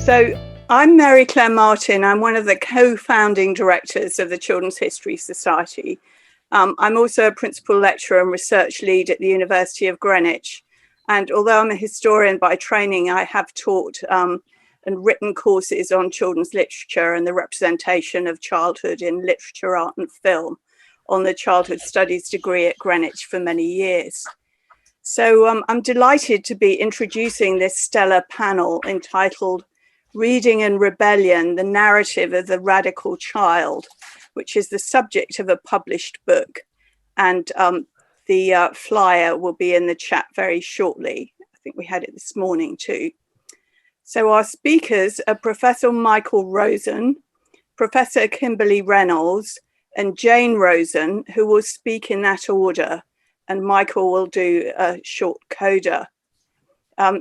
So I'm Mary Claire Martin. I'm one of the co-founding directors of the Children's History Society. I'm also a principal lecturer and research lead at the University of Greenwich. And although I'm a historian by training, I have taught and written courses on children's literature and the representation of childhood in literature, art and film on the Childhood Studies degree at Greenwich for many years. So I'm delighted to be introducing this stellar panel entitled Reading and Rebellion, the Narrative of the Radical Child, which is the subject of a published book. And the flyer will be in the chat very shortly. I think we had it this morning too. So our speakers are Professor Michael Rosen, Professor Kimberley Reynolds, and Jane Rosen, who will speak in that order. And Michael will do a short coda.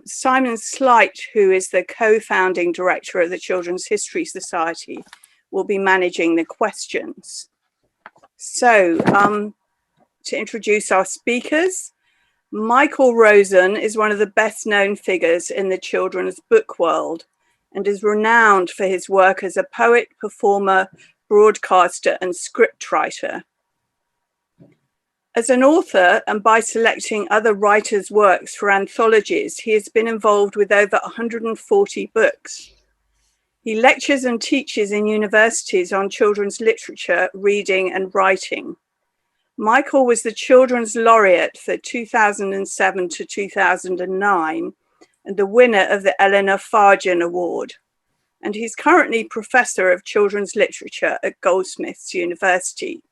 Simon Slight, who is the co-founding director of the Children's History Society, will be managing the questions. So to introduce our speakers, Michael Rosen is one of the best known figures in the children's book world and is renowned for his work as a poet, performer, broadcaster, and scriptwriter. As an author, and by selecting other writers' works for anthologies, he has been involved with over 140 books. He lectures and teaches in universities on children's literature, reading, and writing. Michael was the Children's Laureate for 2007 to 2009, and the winner of the Eleanor Farjeon Award. And he's currently Professor of Children's Literature at Goldsmith University.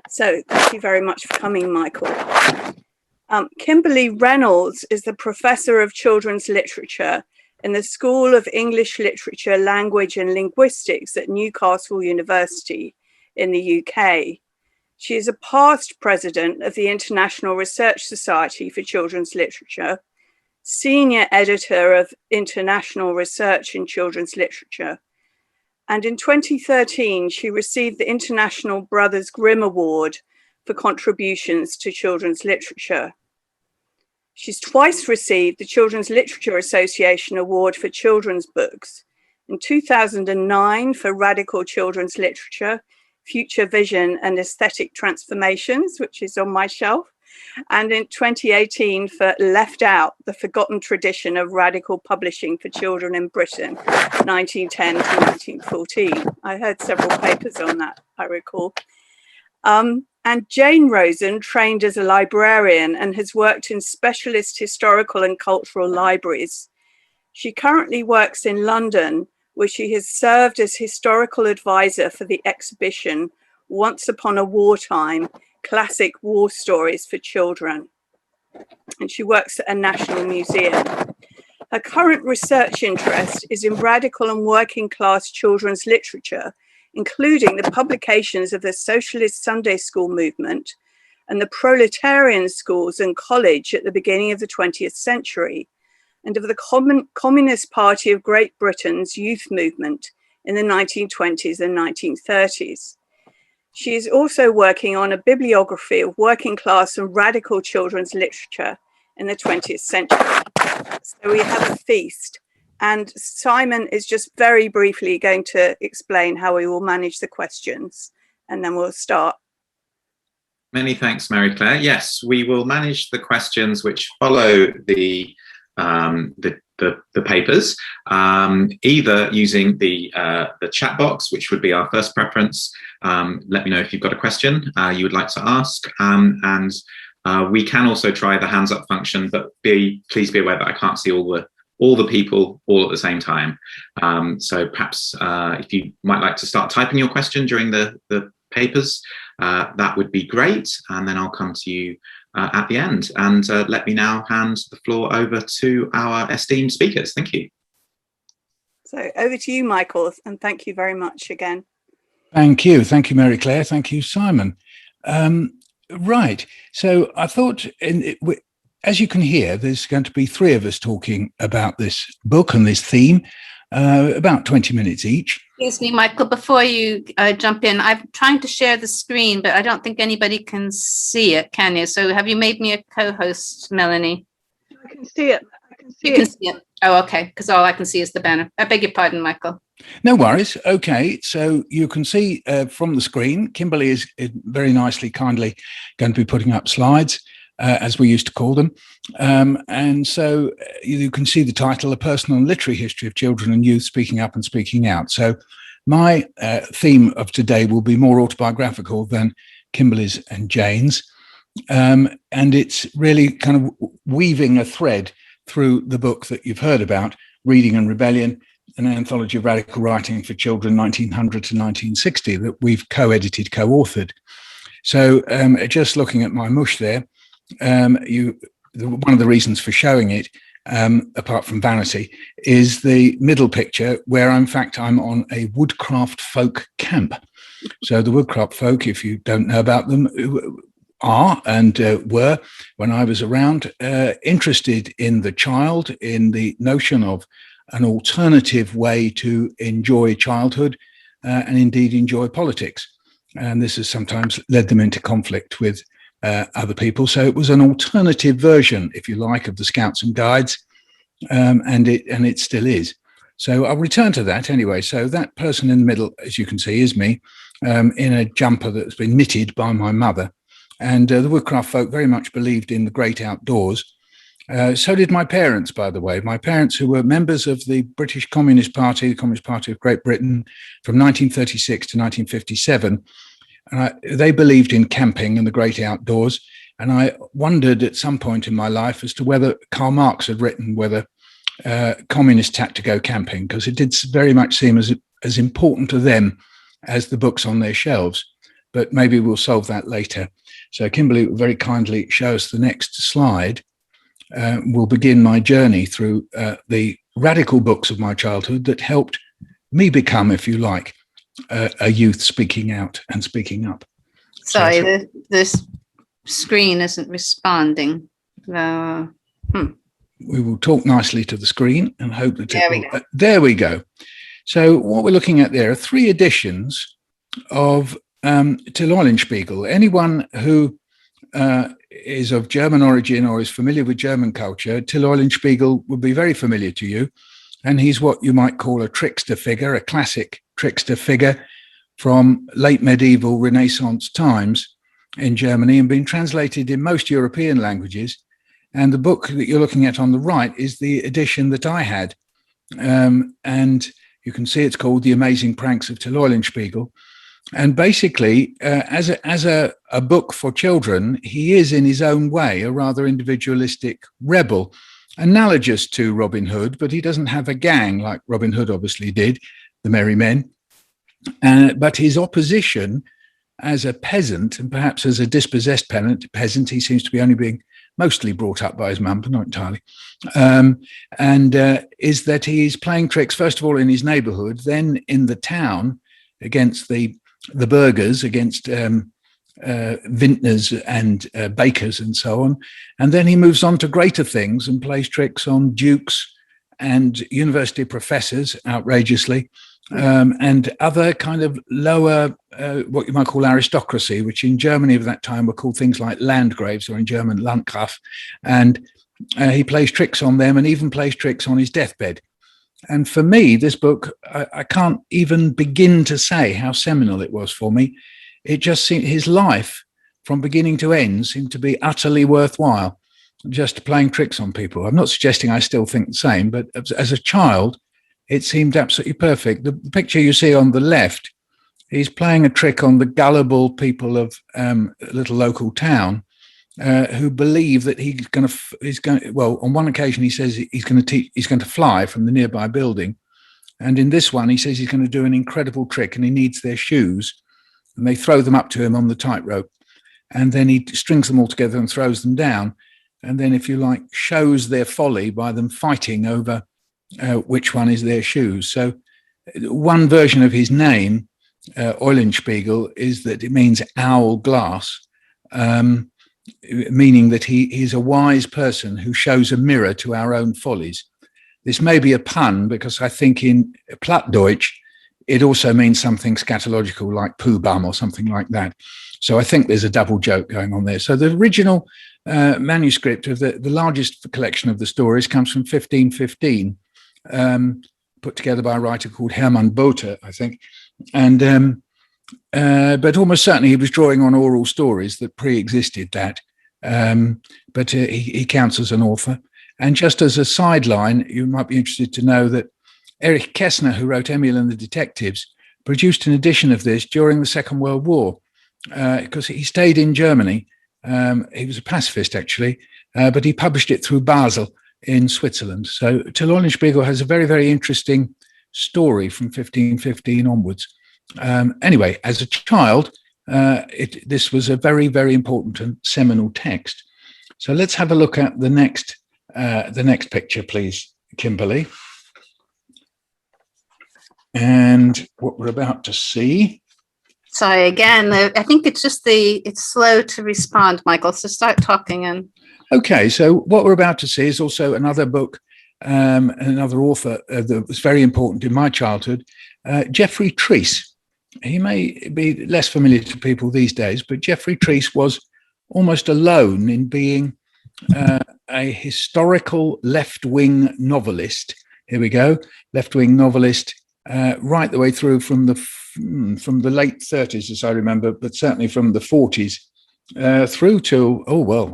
So thank you very much for coming, Michael. Kimberley Reynolds is the Professor of Children's Literature in the School of English Literature, Language and Linguistics at Newcastle University in the UK. She is a past president of the International Research Society for Children's Literature, senior editor of International Research in Children's Literature, and in 2013, she received the International Brothers Grimm Award for contributions to children's literature. She's twice received the Children's Literature Association Award for children's books, in 2009 for Radical Children's Literature, Future Vision and Aesthetic Transformations, which is on my shelf, and in 2018 for Left Out, the Forgotten Tradition of Radical Publishing for Children in Britain, 1910 to 1914. I heard several papers on that, I recall. And Jane Rosen trained as a librarian and has worked in specialist historical and cultural libraries. She currently works in London, where she has served as historical advisor for the exhibition Once Upon a Wartime, Classic War Stories for Children. And she works at a national museum. Her current research interest is in radical and working class children's literature, including the publications of the socialist Sunday school movement and the proletarian schools and college at the beginning of the 20th century, and of the Communist Party of Great Britain's youth movement in the 1920s and 1930s. She is also working on a bibliography of working class and radical children's literature in the 20th century. So we have a feast. And Simon is just very briefly going to explain how we will manage the questions, and then we'll start. Many thanks, Mary Claire. Yes, we will manage the questions which follow the papers, either using the chat box, which would be our first preference. Let me know if you've got a question you would like to ask, and we can also try the hands up function, but please be aware that I can't see all the people all at the same time. So perhaps if you might like to start typing your question during the papers, that would be great, and then I'll come to you at the end. And let me now hand the floor over to our esteemed speakers. Thank you. So over to you, Michael, and thank you very much again. Thank you, Mary Claire. Thank you, Simon. Right, so I thought, as you can hear, there's going to be three of us talking about this book and this theme, about 20 minutes each. Excuse me, Michael, before you jump in, I'm trying to share the screen, but I don't think anybody can see it, can you? So have you made me a co-host, Melanie? I can see it. You can see it. Oh, okay, because all I can see is the banner. I beg your pardon, Michael. No worries. Okay, so you can see from the screen, Kimberley is very nicely, kindly going to be putting up slides, as we used to call them. And so you can see the title, A Personal and Literary History of Children and Youth Speaking Up and Speaking Out. So my theme of today will be more autobiographical than Kimberley's and Jane's. And it's really kind of weaving a thread through the book that you've heard about, Reading and Rebellion, an anthology of radical writing for children 1900 to 1960 that we've co-edited, co-authored. So just looking at my mush there, one of the reasons for showing it, apart from vanity, is the middle picture where in fact I'm on a woodcraft folk camp. So the woodcraft folk, if you don't know about them, are and were, when I was around, interested in the child, in the notion of an alternative way to enjoy childhood and indeed enjoy politics. And this has sometimes led them into conflict with other people. So it was an alternative version, if you like, of the Scouts and Guides, and it still is. So I'll return to that anyway. So that person in the middle, as you can see, is me in a jumper that's been knitted by my mother. And the woodcraft folk very much believed in the great outdoors. So did my parents, by the way. My parents, who were members of the British Communist Party, the Communist Party of Great Britain, from 1936 to 1957. And they believed in camping and the great outdoors. And I wondered at some point in my life as to whether Karl Marx had written whether communists had to go camping, because it did very much seem as important to them as the books on their shelves. But maybe we'll solve that later. So Kimberley will very kindly show us the next slide. Will begin my journey through the radical books of my childhood that helped me become, if you like, a youth speaking out and speaking up. Sorry, this screen isn't responding. We will talk nicely to the screen and hope that there we go. So what we're looking at there are 3 editions of Till Eulenspiegel. Anyone who is of German origin or is familiar with German culture, Till Eulenspiegel would be very familiar to you. And he's what you might call a trickster figure, a classic trickster figure from late medieval Renaissance times in Germany, and been translated in most European languages. And the book that you're looking at on the right is the edition that I had. And you can see it's called The Amazing Pranks of Till Eulenspiegel. And basically, as a book for children, he is in his own way a rather individualistic rebel, analogous to Robin Hood, but he doesn't have a gang like Robin Hood obviously did, the Merry Men. But his opposition as a peasant, and perhaps as a dispossessed peasant, he seems to be only being mostly brought up by his mum, but not entirely, is that he's playing tricks, first of all, in his neighborhood, then in the town against the burghers, against vintners and bakers and so on. And then he moves on to greater things and plays tricks on dukes and university professors, outrageously, and other kind of lower, what you might call aristocracy, which in Germany of that time were called things like Landgraves, or in German Landgraf. And he plays tricks on them and even plays tricks on his deathbed. And for me, this book, I can't even begin to say how seminal it was for me. It just seemed his life from beginning to end seemed to be utterly worthwhile, just playing tricks on people. I'm not suggesting I still think the same, but as a child, it seemed absolutely perfect. The picture you see on the left, he's playing a trick on the gullible people of a little local town who believe that he's going to, well, on one occasion he says he's going to fly from the nearby building. And in this one, he says he's going to do an incredible trick and he needs their shoes. And they throw them up to him on the tightrope. And then he strings them all together and throws them down. And then, if you like, shows their folly by them fighting over which one is their shoes. So one version of his name, Eulenspiegel, is that it means owl glass, meaning that he's a wise person who shows a mirror to our own follies. This may be a pun because I think in Plattdeutsch, it also means something scatological like poo bum or something like that. So I think there's a double joke going on there. So the original manuscript of the largest collection of the stories comes from 1515, put together by a writer called Hermann Botha, I think. And but almost certainly he was drawing on oral stories that pre-existed that. But he counts as an author. And just as a sideline, you might be interested to know that Erich Kästner, who wrote Emil and the Detectives, produced an edition of this during the Second World War, because he stayed in Germany. He was a pacifist, actually, but he published it through Basel in Switzerland. So Till Eulenspiegel has a very, very interesting story from 1515 onwards. Anyway, as a child, this was a very, very important and seminal text. So let's have a look at the next picture, please, Kimberley. And what we're about to see. Sorry, again, I think it's just it's slow to respond, Michael, so start talking. And okay, so what we're about to see is also another book, another author that was very important in my childhood, Geoffrey Treece. He may be less familiar to people these days, but Geoffrey Treece was almost alone in being a historical left-wing novelist. Here we go, left-wing novelist, right the way through from the late 30s, as I remember, but certainly from the 40s through to,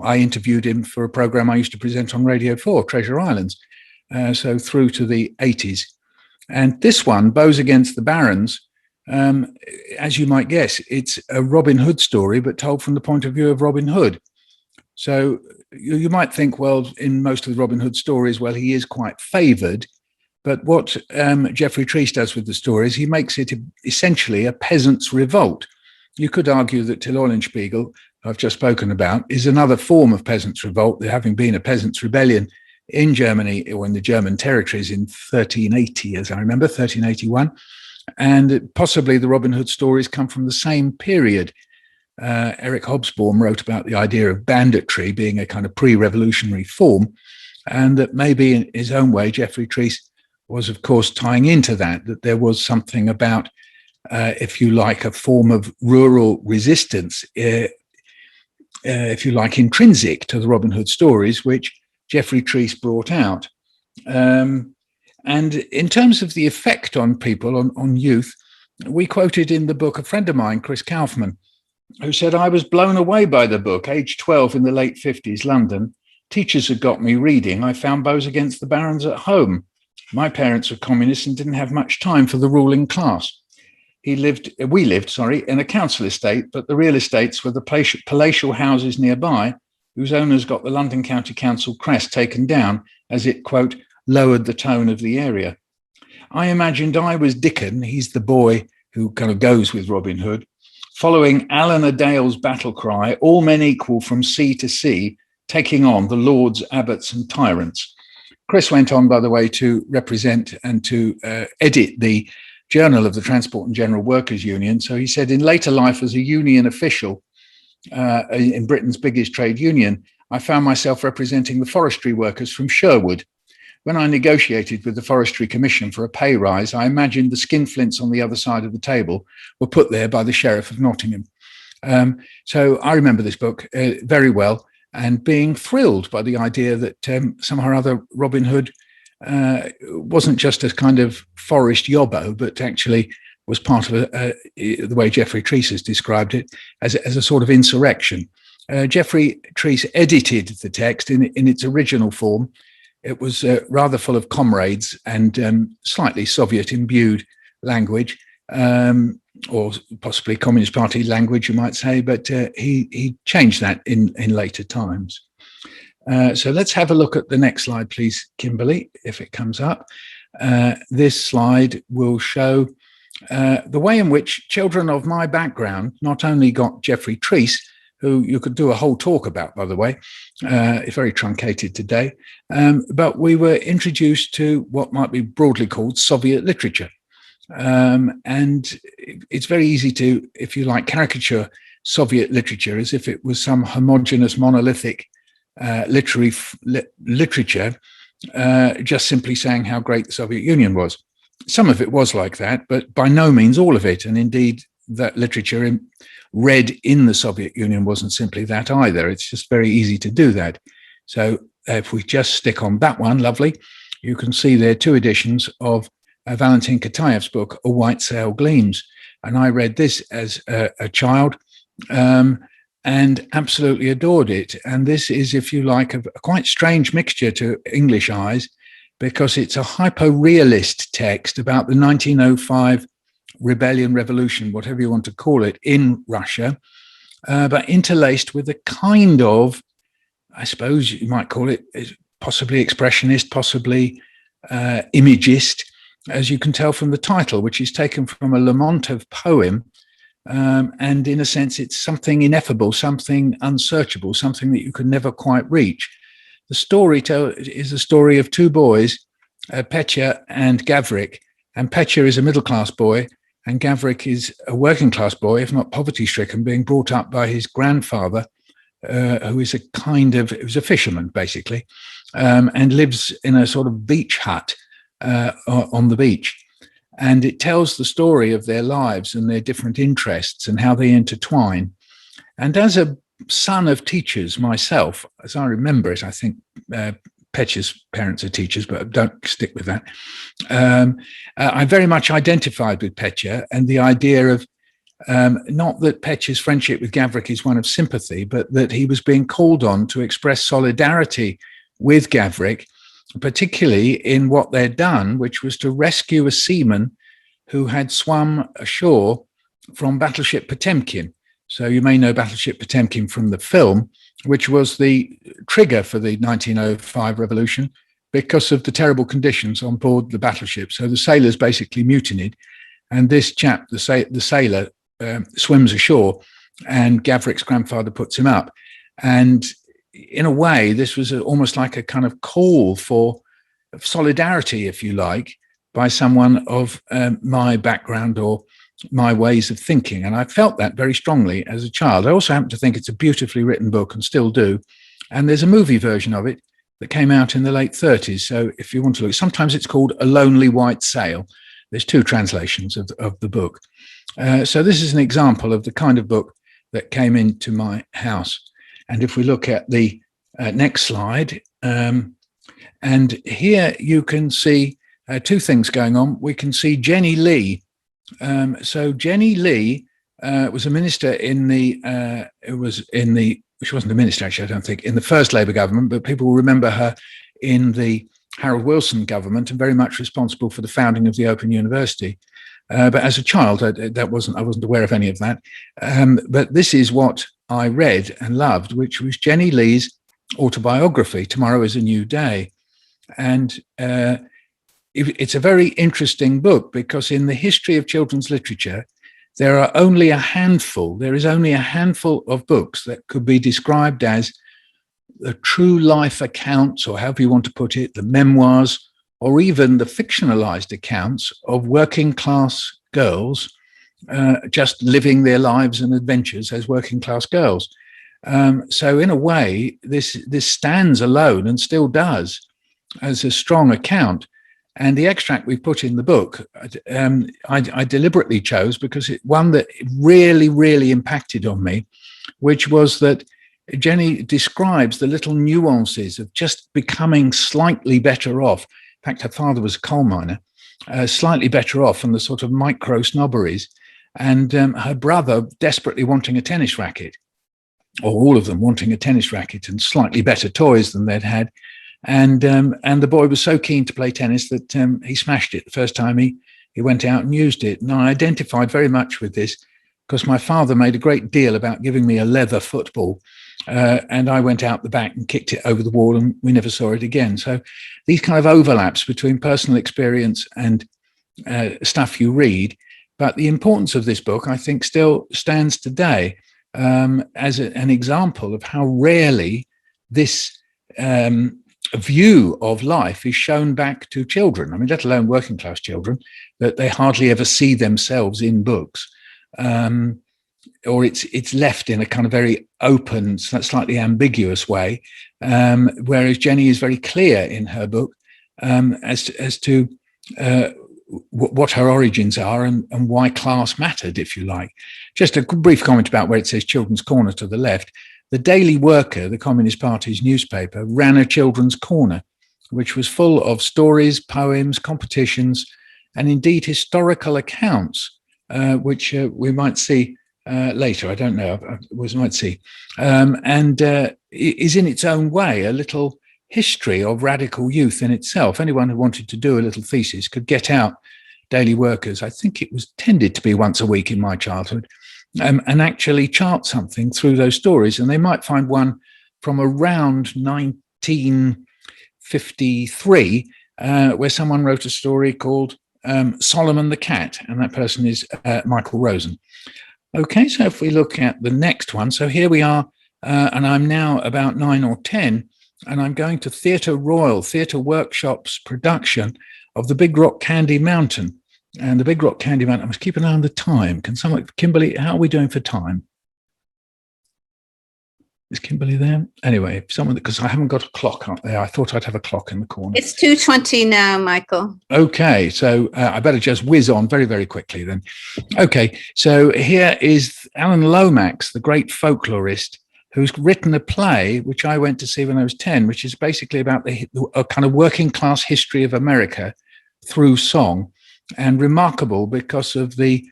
I interviewed him for a program I used to present on Radio 4, Treasure Islands, so through to the 80s. And this one, Bows Against the Barons, as you might guess, it's a Robin Hood story, but told from the point of view of Robin Hood. So you might think, well, in most of the Robin Hood stories, well, he is quite favoured. But what Geoffrey Treece does with the story is he makes it essentially a peasant's revolt. You could argue that Till Eulenspiegel, I've just spoken about, is another form of peasant's revolt, there having been a peasant's rebellion in Germany or in the German territories in 1380, as I remember, 1381. And possibly the Robin Hood stories come from the same period. Eric Hobsbawm wrote about the idea of banditry being a kind of pre-revolutionary form, and that maybe in his own way, Geoffrey Treece was, of course, tying into that there was something about, if you like, a form of rural resistance, if you like, intrinsic to the Robin Hood stories, which Geoffrey Treece brought out. And in terms of the effect on people, on youth, we quoted in the book a friend of mine, Chris Kaufman, who said, I was blown away by the book, age 12 in the late 50s, London. Teachers had got me reading. I found Bows Against the Barons at home. My parents were communists and didn't have much time for the ruling class. We lived, in a council estate, but the real estates were the palatial houses nearby, whose owners got the London County Council crest taken down as it, quote, lowered the tone of the area. I imagined I was Dickon, he's the boy who kind of goes with Robin Hood, following Alan a Dale's battle cry, all men equal from sea to sea, taking on the lords, abbots and tyrants. Chris went on, by the way, to represent and to edit the Journal of the Transport and General Workers Union. So he said, in later life as a union official in Britain's biggest trade union, I found myself representing the forestry workers from Sherwood. When I negotiated with the Forestry Commission for a pay rise, I imagined the skinflints on the other side of the table were put there by the Sheriff of Nottingham. So I remember this book very well, and being thrilled by the idea that somehow or other Robin Hood wasn't just a kind of forest yobbo, but actually was part of the way Geoffrey Treece has described it, as a sort of insurrection. Geoffrey Treece edited the text in its original form. It was rather full of comrades and slightly Soviet-imbued language, or possibly Communist Party language, you might say, but he changed that in later times. So let's have a look at the next slide, please, Kimberley, if it comes up. This slide will show the way in which children of my background not only got Geoffrey Treece, who you could do a whole talk about, by the way, it's very truncated today, but we were introduced to what might be broadly called Soviet literature. And it's very easy to, if you like, caricature Soviet literature as if it was some homogeneous, monolithic literature, just simply saying how great the Soviet Union was. Some of it was like that, but by no means all of it. And indeed, that literature read in the Soviet Union wasn't simply that either. It's just very easy to do that. So if we just stick on that one, lovely, you can see there 2 editions of Valentin Kataev's book, A White Sail Gleams. And I read this as a child and absolutely adored it. And this is, if you like, a quite strange mixture to English eyes, because it's a hyper-realist text about the 1905 rebellion, revolution, whatever you want to call it, in Russia, but interlaced with a kind of, I suppose you might call it, possibly expressionist, possibly imagist, as you can tell from the title, which is taken from a Lermontov poem. And in a sense, it's something ineffable, something unsearchable, something that you could never quite reach. The story is a story of 2 boys, Petya and Gavrik. And Petya is a middle-class boy, and Gavrik is a working-class boy, if not poverty-stricken, being brought up by his grandfather, who is he was a fisherman, basically, and lives in a sort of beach hut on the beach. And it tells the story of their lives and their different interests and how they intertwine. And as a son of teachers myself, as I remember it, I think Petya's parents are teachers, but don't stick with that. I very much identified with Petya and the idea of not that Petya's friendship with Gavrik is one of sympathy, but that he was being called on to express solidarity with Gavrik, particularly in what they'd done, which was to rescue a seaman who had swum ashore from battleship Potemkin. So you may know battleship Potemkin from the film, which was the trigger for the 1905 revolution because of the terrible conditions on board the battleship. So the sailors basically mutinied, and this chap, the sailor, swims ashore, and Gavrik's grandfather puts him up. And in a way, this was almost like a kind of call for solidarity, if you like, by someone of my background or my ways of thinking. And I felt that very strongly as a child. I also happen to think it's a beautifully written book and still do. And there's a movie version of it that came out in the late 30s. So if you want to look, sometimes it's called A Lonely White Sail. There's 2 translations of the book. So this is an example of the kind of book that came into my house. And if we look at the next slide, and here you can see 2 things going on. We can see Jenny Lee. So Jenny Lee was a minister in she wasn't a minister actually, I don't think, in the first Labour government, but people will remember her in the Harold Wilson government and very much responsible for the founding of the Open University. But as a child, I wasn't aware of any of that. But this is what I read and loved, which was Jenny Lee's autobiography, Tomorrow is a New Day. And it's a very interesting book because in the history of children's literature, there is only a handful of books that could be described as the true life accounts, or however you want to put it, the memoirs, or even the fictionalized accounts of working class girls just living their lives and adventures as working class girls. So in a way, this stands alone and still does as a strong account. And the extract we put in the book, I deliberately chose because it's one that really, really impacted on me, which was that Jenny describes the little nuances of just becoming slightly better off. In fact, her father was a coal miner, slightly better off, and the sort of micro snobberies, and her brother desperately wanting a tennis racket, or all of them wanting a tennis racket and slightly better toys than they'd had. And the boy was so keen to play tennis that he smashed it the first time he went out and used it. And I identified very much with this because my father made a great deal about giving me a leather football. And I went out the back and kicked it over the wall and we never saw it again. So these kind of overlaps between personal experience and stuff you read. But the importance of this book, I think, still stands today as an example of how rarely this view of life is shown back to children. I mean, let alone working class children, that they hardly ever see themselves in books. Or it's left in a kind of very open, slightly ambiguous way, whereas Jenny is very clear in her book as to what her origins are and why class mattered, if you like. Just a brief comment about where it says Children's Corner to the left. The Daily Worker, the Communist Party's newspaper, ran a children's corner, which was full of stories, poems, competitions, and indeed historical accounts, which we might see later. I don't know, we might see. And is in its own way a little history of radical youth in itself. Anyone who wanted to do a little thesis could get out Daily Workers. I think it was tended to be once a week in my childhood, and actually chart something through those stories. And they might find one from around 1953, where someone wrote a story called Solomon the Cat, and that person is Michael Rosen. Okay, so if we look at the next one, so here we are, and I'm now about 9 or 10, and I'm going to Theatre Royal, Theatre Workshop's production of the Big Rock Candy Mountain. And the Big Rock Candy Mountain, I must keep an eye on the time. Can someone, Kimberley, how are we doing for time? Is Kimberley there? Anyway, someone, because I haven't got a clock up there. I thought I'd have a clock in the corner. It's 2:20 now, Michael. Okay, so I better just whiz on very, very quickly then. Okay, so here is Alan Lomax, the great folklorist, who's written a play, which I went to see when I was 10, which is basically about a kind of working class history of America through song, and remarkable because of the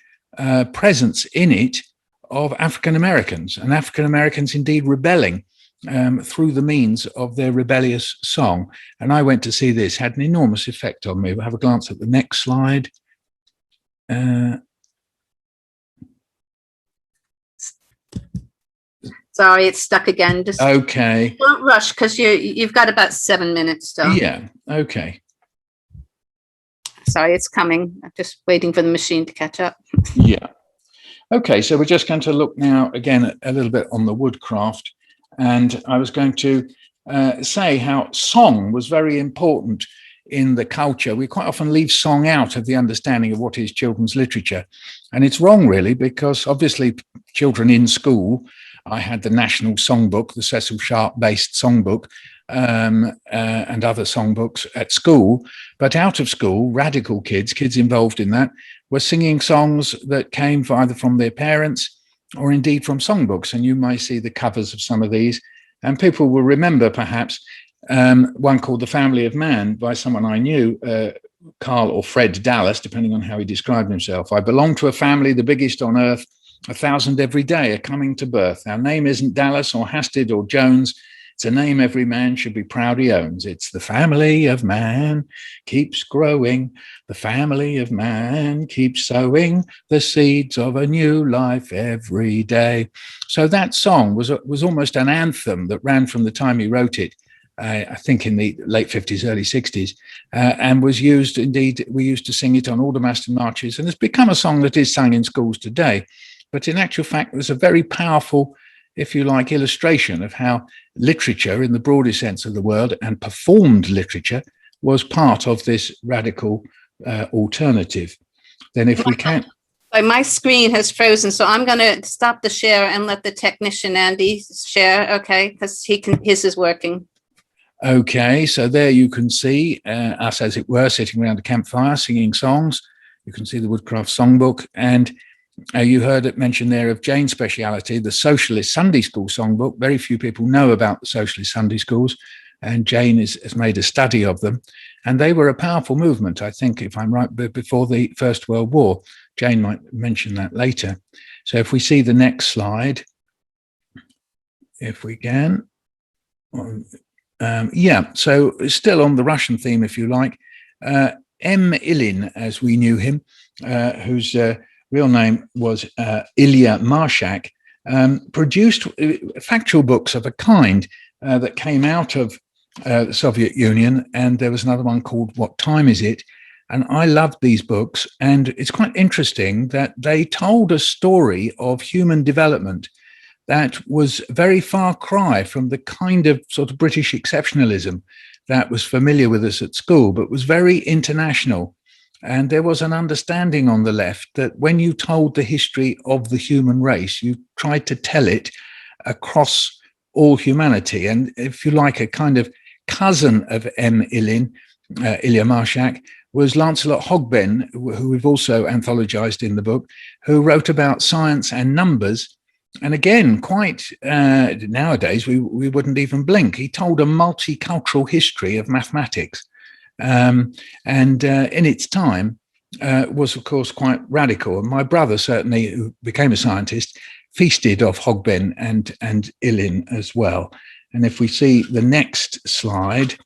presence in it of African Americans, and African Americans indeed rebelling through the means of their rebellious song. And I went to see this, had an enormous effect on me. We'll have a glance at the next slide. Sorry, it's stuck again. Just okay. Don't rush, because you've got about 7 minutes still. Yeah, okay. Sorry, it's coming. I'm just waiting for the machine to catch up. Yeah. Okay, so we're just going to look now again a little bit on the woodcraft. And I was going to say how song was very important in the culture. We quite often leave song out of the understanding of what is children's literature. And it's wrong, really, because obviously children in school, I had the National Songbook, the Cecil Sharp-based songbook, and other songbooks at school. But out of school, radical kids involved in that, were singing songs that came either from their parents or indeed from songbooks. And you may see the covers of some of these. And people will remember perhaps one called The Family of Man by someone I knew, Carl or Fred Dallas, depending on how he described himself. I belong to a family, the biggest on earth, 1,000 every day are coming to birth. Our name isn't Dallas or Hasted or Jones. It's a name every man should be proud he owns. It's the family of man keeps growing. The family of man keeps sowing the seeds of a new life every day. So that song was almost an anthem that ran from the time he wrote it, I think in the late 50s, early 60s, and was used, indeed, we used to sing it on Aldermaston marches, and it's become a song that is sung in schools today. But in actual fact, it was a very powerful, if you like, illustration of how literature in the broadest sense of the word and performed literature was part of this radical alternative. Then if we can... My screen has frozen, so I'm going to stop the share and let the technician, Andy, share, okay, because his is working. Okay, so there you can see us, as it were, sitting around a campfire, singing songs. You can see the Woodcraft Songbook, and you heard it mentioned there of Jane's speciality, the Socialist Sunday School Songbook. Very few people know about the Socialist Sunday Schools, and Jane has made a study of them. And they were a powerful movement, I think, if I'm right, before the First World War. Jane might mention that later. So if we see the next slide, if we can. Yeah, so still on the Russian theme, if you like, M. Ilin, as we knew him, whose real name was Ilya Marshak, produced factual books of a kind that came out of the Soviet Union, and there was another one called What Time Is It? And I loved these books, and it's quite interesting that they told a story of human development that was very far cry from the kind of sort of British exceptionalism that was familiar with us at school, but was very international. And there was an understanding on the left that when you told the history of the human race, you tried to tell it across all humanity. And if you like, a kind of cousin of M. Ilin, Ilya Marshak, was Lancelot Hogben, who we've also anthologized in the book, who wrote about science and numbers. And again, quite nowadays, we wouldn't even blink. He told a multicultural history of mathematics. And in its time, was, of course, quite radical. And my brother, certainly, who became a scientist, feasted off Hogben and Illin as well. And if we see the next slide,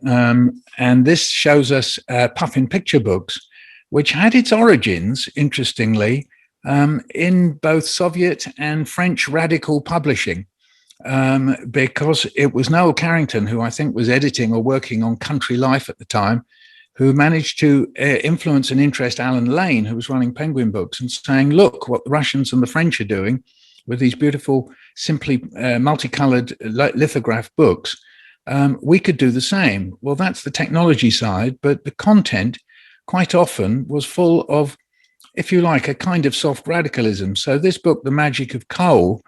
and this shows us Puffin picture books, which had its origins, interestingly, in both Soviet and French radical publishing, because it was Noel Carrington, who I think was editing or working on Country Life at the time, who managed to influence and interest Alan Lane, who was running Penguin Books, and saying, look, what the Russians and the French are doing with these beautiful, simply multicolored lithograph books, we could do the same. Well, that's the technology side, but the content quite often was full of, if you like, a kind of soft radicalism. So this book, The Magic of Coal,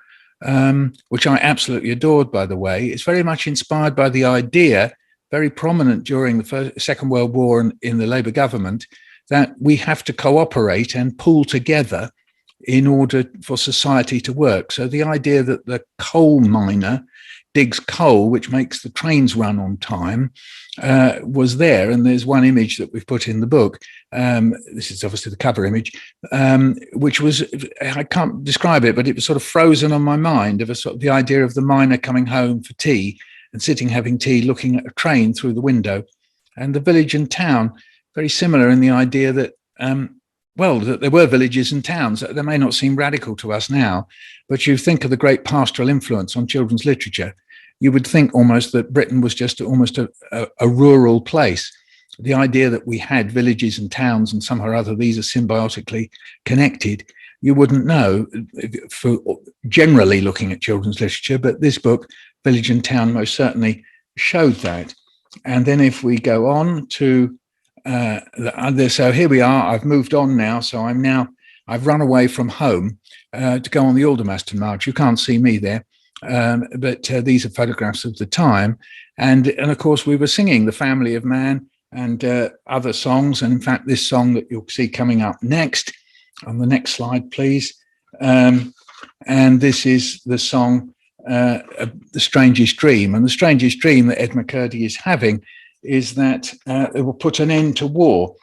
which I absolutely adored, by the way, is very much inspired by the idea, very prominent during the Second World War in the Labour government, that we have to cooperate and pull together in order for society to work. So the idea that the coal miner digs coal, which makes the trains run on time, was there. And there's one image that we've put in the book. This is obviously the cover image, which was, I can't describe it, but it was sort of frozen on my mind, of a sort of the idea of the miner coming home for tea and sitting having tea, looking at a train through the window. And the village and town, very similar in the idea that, well, that there were villages and towns. They may not seem radical to us now, but you think of the great pastoral influence on children's literature, you would think almost that Britain was just almost a rural place. The idea that we had villages and towns and somehow or other these are symbiotically connected, you wouldn't know for generally looking at children's literature, but this book, Village and Town, most certainly showed that. And then if we go on to so here we are, I've moved on now. So I've run away from home to go on the Aldermaston March. You can't see me there, but these are photographs of the time. And of course, we were singing The Family of Man and other songs. And in fact, this song that you'll see coming up next, on the next slide, please. And this is the song, The Strangest Dream. And the strangest dream that Ed McCurdy is having is that it will put an end to war.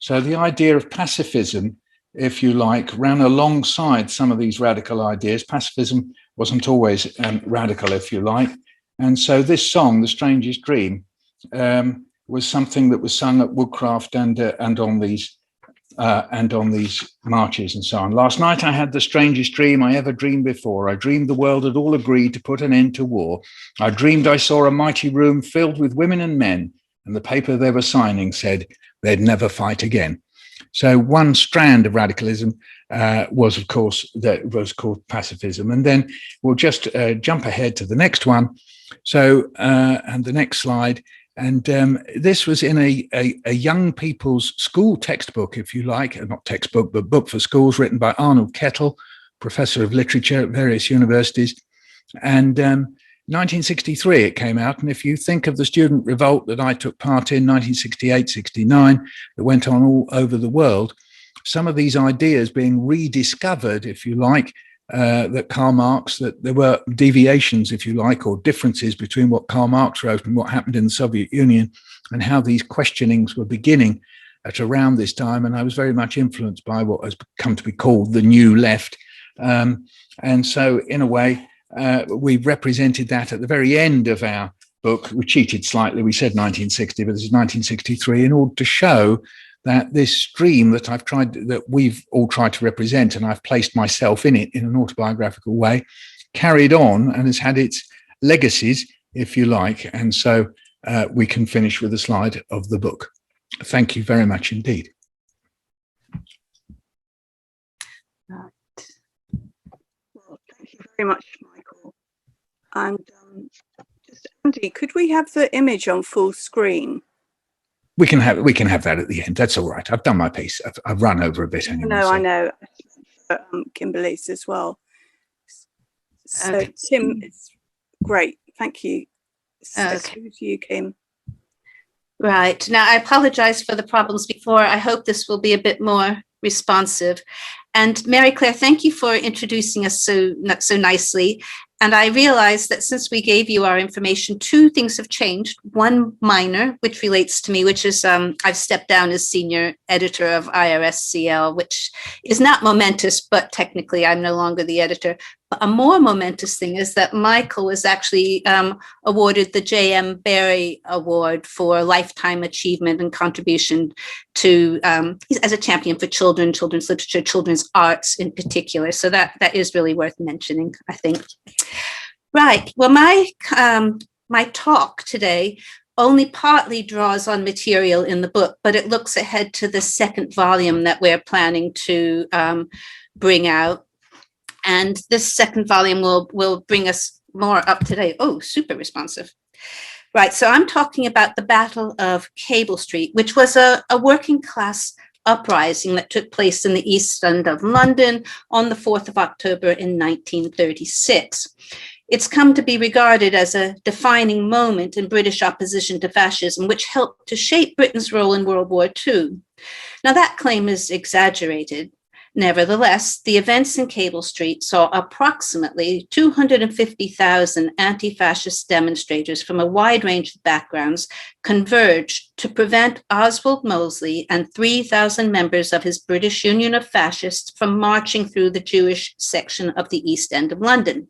So the idea of pacifism, if you like, ran alongside some of these radical ideas. Pacifism wasn't always radical, if you like. And so this song, The Strangest Dream, was something that was sung at Woodcraft and on these marches and so on. Last night I had the strangest dream I ever dreamed before. I dreamed the world had all agreed to put an end to war. I dreamed I saw a mighty room filled with women and men, and the paper they were signing said they'd never fight again. So one strand of radicalism was, of course, that was called pacifism. And then we'll just jump ahead to the next one. So, and the next slide. And this was in a young people's school textbook, if you like, not textbook, but book for schools, written by Arnold Kettle, professor of literature at various universities. And 1963 it came out. And if you think of the student revolt that I took part in, 1968, 69, that went on all over the world, some of these ideas being rediscovered, if you like, that Karl Marx, that there were deviations, if you like, or differences between what Karl Marx wrote and what happened in the Soviet Union, and how these questionings were beginning at around this time. And I was very much influenced by what has come to be called the New Left. And so in a way, we represented that at the very end of our book. We cheated slightly. We said 1960, but this is 1963, in order to show that this stream that we've all tried to represent, and I've placed myself in it in an autobiographical way, carried on and has had its legacies, if you like. And so we can finish with a slide of the book. Thank you very much indeed. Right. Well, thank you very much, Michael. And just Andy, could we have the image on full screen? We can have that at the end. That's all right. I've done my piece. I've run over a bit anyway. No, so. I know. Kimberley's as well. So okay. Tim, it's great. Thank you. So okay. To you, Kim. Right. Now, I apologize for the problems before. I hope this will be a bit more responsive. And Mary Claire, thank you for introducing us so nicely. And I realize that since we gave you our information, two things have changed. One minor, which relates to me, which is I've stepped down as senior editor of IRSCL, which is not momentous, but technically I'm no longer the editor. But a more momentous thing is that Michael was actually awarded the J.M. Barrie Award for lifetime achievement and contribution to, as a champion for children, children's literature, children's arts in particular. So that is really worth mentioning, I think. Right. Well, my talk today only partly draws on material in the book, but it looks ahead to the second volume that we're planning to bring out. And this second volume will bring us more up to date. Oh, super responsive. Right. So I'm talking about the Battle of Cable Street, which was a working class uprising that took place in the East End of London on the 4th of October in 1936. It's come to be regarded as a defining moment in British opposition to fascism, which helped to shape Britain's role in World War II. Now, that claim is exaggerated. Nevertheless, the events in Cable Street saw approximately 250,000 anti-fascist demonstrators from a wide range of backgrounds converge to prevent Oswald Mosley and 3,000 members of his British Union of Fascists from marching through the Jewish section of the East End of London.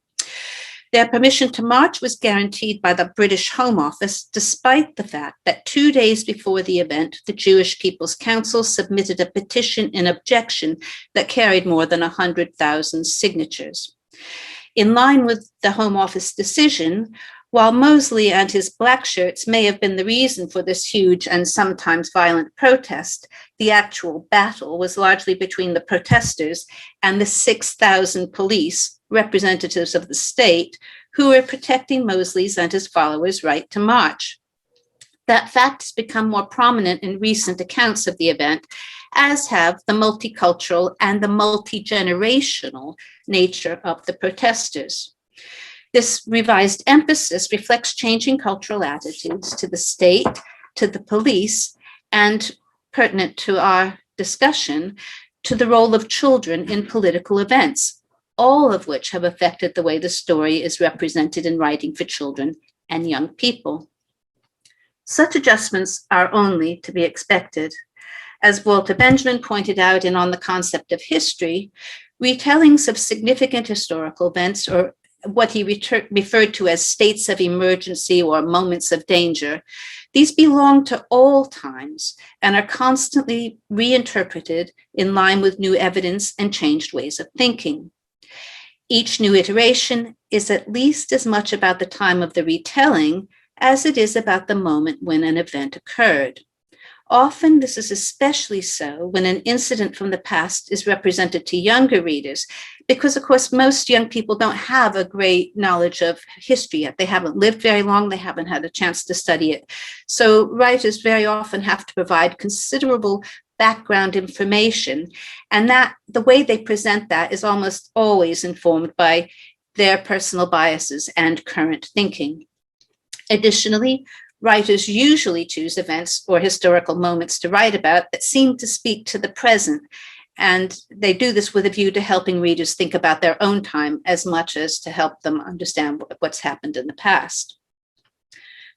Their permission to march was guaranteed by the British Home Office, despite the fact that 2 days before the event, the Jewish People's Council submitted a petition in objection that carried more than 100,000 signatures. In line with the Home Office decision, while Mosley and his black shirts may have been the reason for this huge and sometimes violent protest, the actual battle was largely between the protesters and the 6,000 police, representatives of the state, who were protecting Mosley's and his followers' right to march. That fact has become more prominent in recent accounts of the event, as have the multicultural and the multi-generational nature of the protesters. This revised emphasis reflects changing cultural attitudes to the state, to the police, and, pertinent to our discussion, to the role of children in political events, all of which have affected the way the story is represented in writing for children and young people. Such adjustments are only to be expected. As Walter Benjamin pointed out in On the Concept of History, retellings of significant historical events, or what he referred to as states of emergency or moments of danger, these belong to all times and are constantly reinterpreted in line with new evidence and changed ways of thinking. Each new iteration is at least as much about the time of the retelling as it is about the moment when an event occurred. Often this is especially so when an incident from the past is represented to younger readers, because of course most young people don't have a great knowledge of history yet. They haven't lived very long, they haven't had a chance to study it. So writers very often have to provide considerable background information, and that the way they present that is almost always informed by their personal biases and current thinking. Additionally, writers usually choose events or historical moments to write about that seem to speak to the present, and they do this with a view to helping readers think about their own time as much as to help them understand what's happened in the past.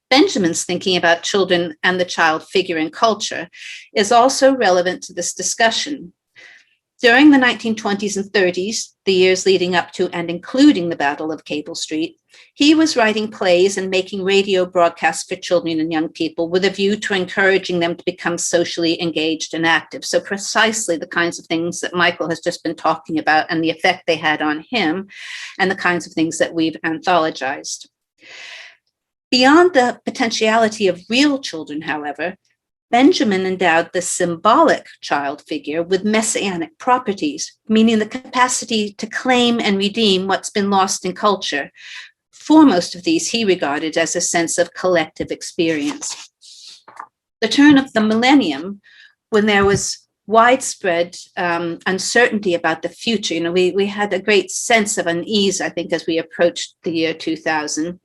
Benjamin's thinking about children and the child figure in culture is also relevant to this discussion. During the 1920s and 30s, the years leading up to and including the Battle of Cable Street, he was writing plays and making radio broadcasts for children and young people with a view to encouraging them to become socially engaged and active. So precisely the kinds of things that Michael has just been talking about and the effect they had on him, and the kinds of things that we've anthologized. Beyond the potentiality of real children, however, Benjamin endowed the symbolic child figure with messianic properties, meaning the capacity to claim and redeem what's been lost in culture. Foremost of these he regarded as a sense of collective experience. The turn of the millennium, when there was widespread uncertainty about the future, we had a great sense of unease, I think, as we approached the year 2000.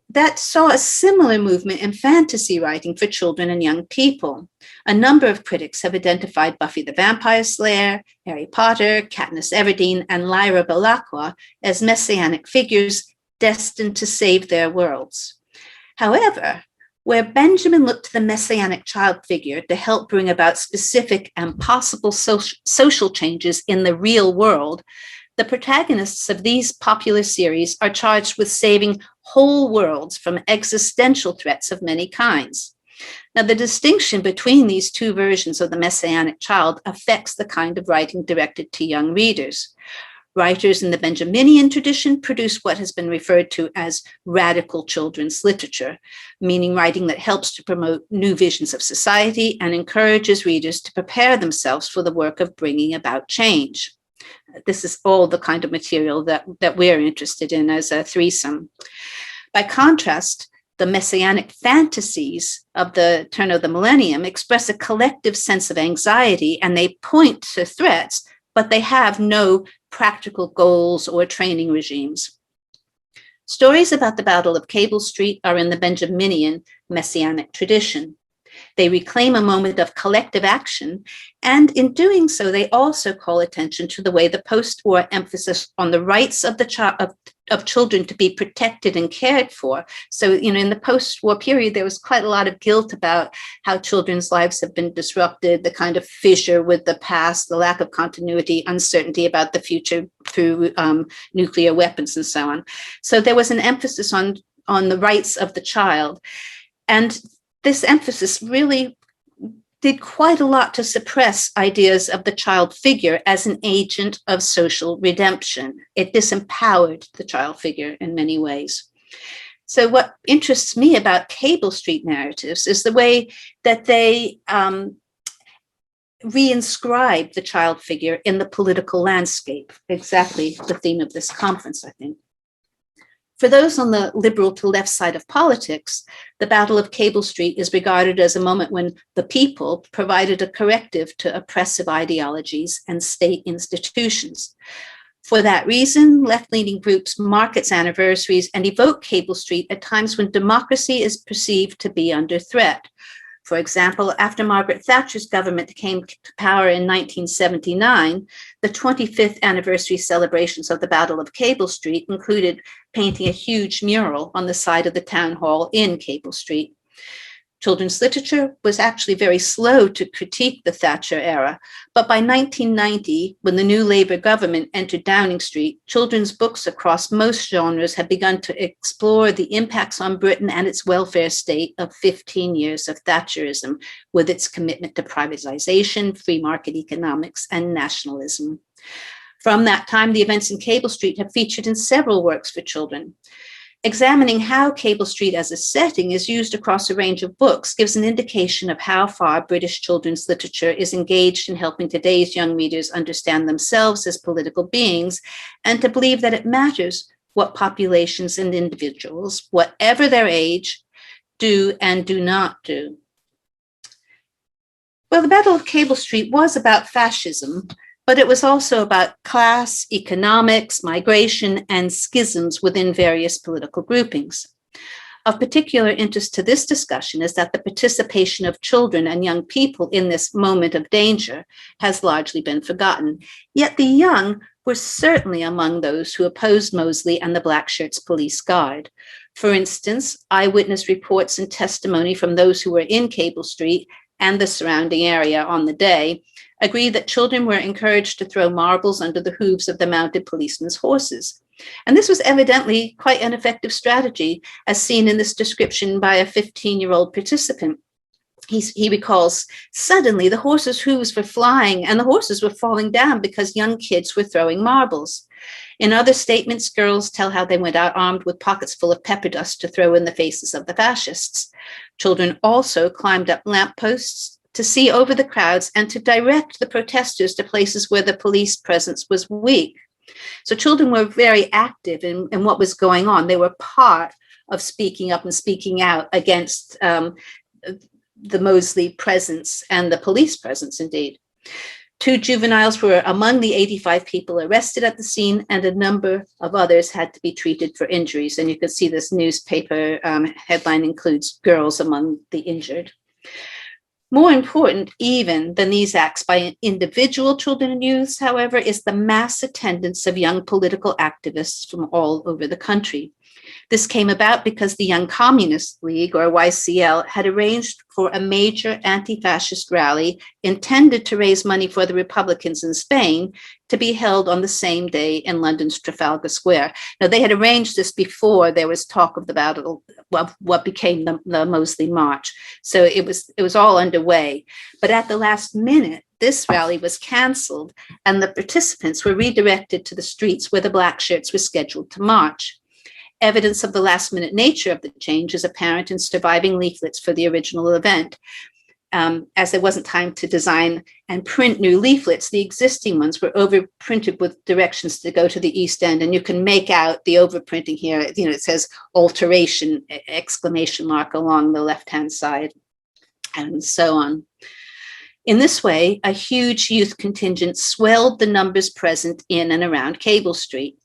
that saw a similar movement in fantasy writing for children and young people. A number of critics have identified Buffy the Vampire Slayer, Harry Potter, Katniss Everdeen, and Lyra Belacqua as messianic figures destined to save their worlds. However, where Benjamin looked to the messianic child figure to help bring about specific and possible social changes in the real world, the protagonists of these popular series are charged with saving whole worlds from existential threats of many kinds. Now, the distinction between these two versions of the messianic child affects the kind of writing directed to young readers. Writers in the Benjaminian tradition produce what has been referred to as radical children's literature, meaning writing that helps to promote new visions of society and encourages readers to prepare themselves for the work of bringing about change. This is all the kind of material that we're interested in as a threesome. By contrast, the messianic fantasies of the turn of the millennium express a collective sense of anxiety, and they point to threats, but they have no practical goals or training regimes. Stories about the Battle of Cable Street are in the Benjaminian messianic tradition. They reclaim a moment of collective action, and in doing so, they also call attention to the way the post-war emphasis on the rights of of children to be protected and cared for. So, in the post-war period, there was quite a lot of guilt about how children's lives have been disrupted, the kind of fissure with the past, the lack of continuity, uncertainty about the future through nuclear weapons and so on. So there was an emphasis on the rights of the child. And this emphasis really did quite a lot to suppress ideas of the child figure as an agent of social redemption. It disempowered the child figure in many ways. So what interests me about Cable Street narratives is the way that they reinscribe the child figure in the political landscape, exactly the theme of this conference, I think. For those on the liberal to left side of politics, the Battle of Cable Street is regarded as a moment when the people provided a corrective to oppressive ideologies and state institutions. For that reason, left-leaning groups mark its anniversaries and evoke Cable Street at times when democracy is perceived to be under threat. For example, after Margaret Thatcher's government came to power in 1979, the 25th anniversary celebrations of the Battle of Cable Street included painting a huge mural on the side of the town hall in Cable Street. Children's literature was actually very slow to critique the Thatcher era, but by 1990, when the new Labour government entered Downing Street, children's books across most genres had begun to explore the impacts on Britain and its welfare state of 15 years of Thatcherism, with its commitment to privatization, free market economics, and nationalism. From that time, the events in Cable Street have featured in several works for children. Examining how Cable Street as a setting is used across a range of books gives an indication of how far British children's literature is engaged in helping today's young readers understand themselves as political beings and to believe that it matters what populations and individuals, whatever their age, do and do not do. Well, the Battle of Cable Street was about fascism, but it was also about class, economics, migration, and schisms within various political groupings. Of particular interest to this discussion is that the participation of children and young people in this moment of danger has largely been forgotten. Yet the young were certainly among those who opposed Mosley and the Black Shirts Police Guard. For instance, eyewitness reports and testimony from those who were in Cable Street and the surrounding area on the day agree that children were encouraged to throw marbles under the hooves of the mounted policemen's horses. And this was evidently quite an effective strategy, as seen in this description by a 15-year-old participant. He recalls, suddenly the horses' hooves were flying and the horses were falling down because young kids were throwing marbles. In other statements, girls tell how they went out armed with pockets full of pepper dust to throw in the faces of the fascists. Children also climbed up lampposts to see over the crowds and to direct the protesters to places where the police presence was weak. So children were very active in what was going on. They were part of speaking up and speaking out against the Mosley presence and the police presence, indeed. 2 juveniles were among the 85 people arrested at the scene, and a number of others had to be treated for injuries. And you can see this newspaper headline includes girls among the injured. More important even than these acts by individual children and youths, however, is the mass attendance of young political activists from all over the country. This came about because the Young Communist League, or YCL, had arranged for a major anti-fascist rally intended to raise money for the Republicans in Spain to be held on the same day in London's Trafalgar Square. Now, they had arranged this before there was talk of the battle, of what became the Mosley March. So it was all underway. But at the last minute, this rally was canceled, and the participants were redirected to the streets where the black shirts were scheduled to march. Evidence of the last-minute nature of the change is apparent in surviving leaflets for the original event. As there wasn't time to design and print new leaflets, the existing ones were overprinted with directions to go to the East End, and you can make out the overprinting here. It says alteration, ! Along the left-hand side, and so on. In this way, a huge youth contingent swelled the numbers present in and around Cable Street.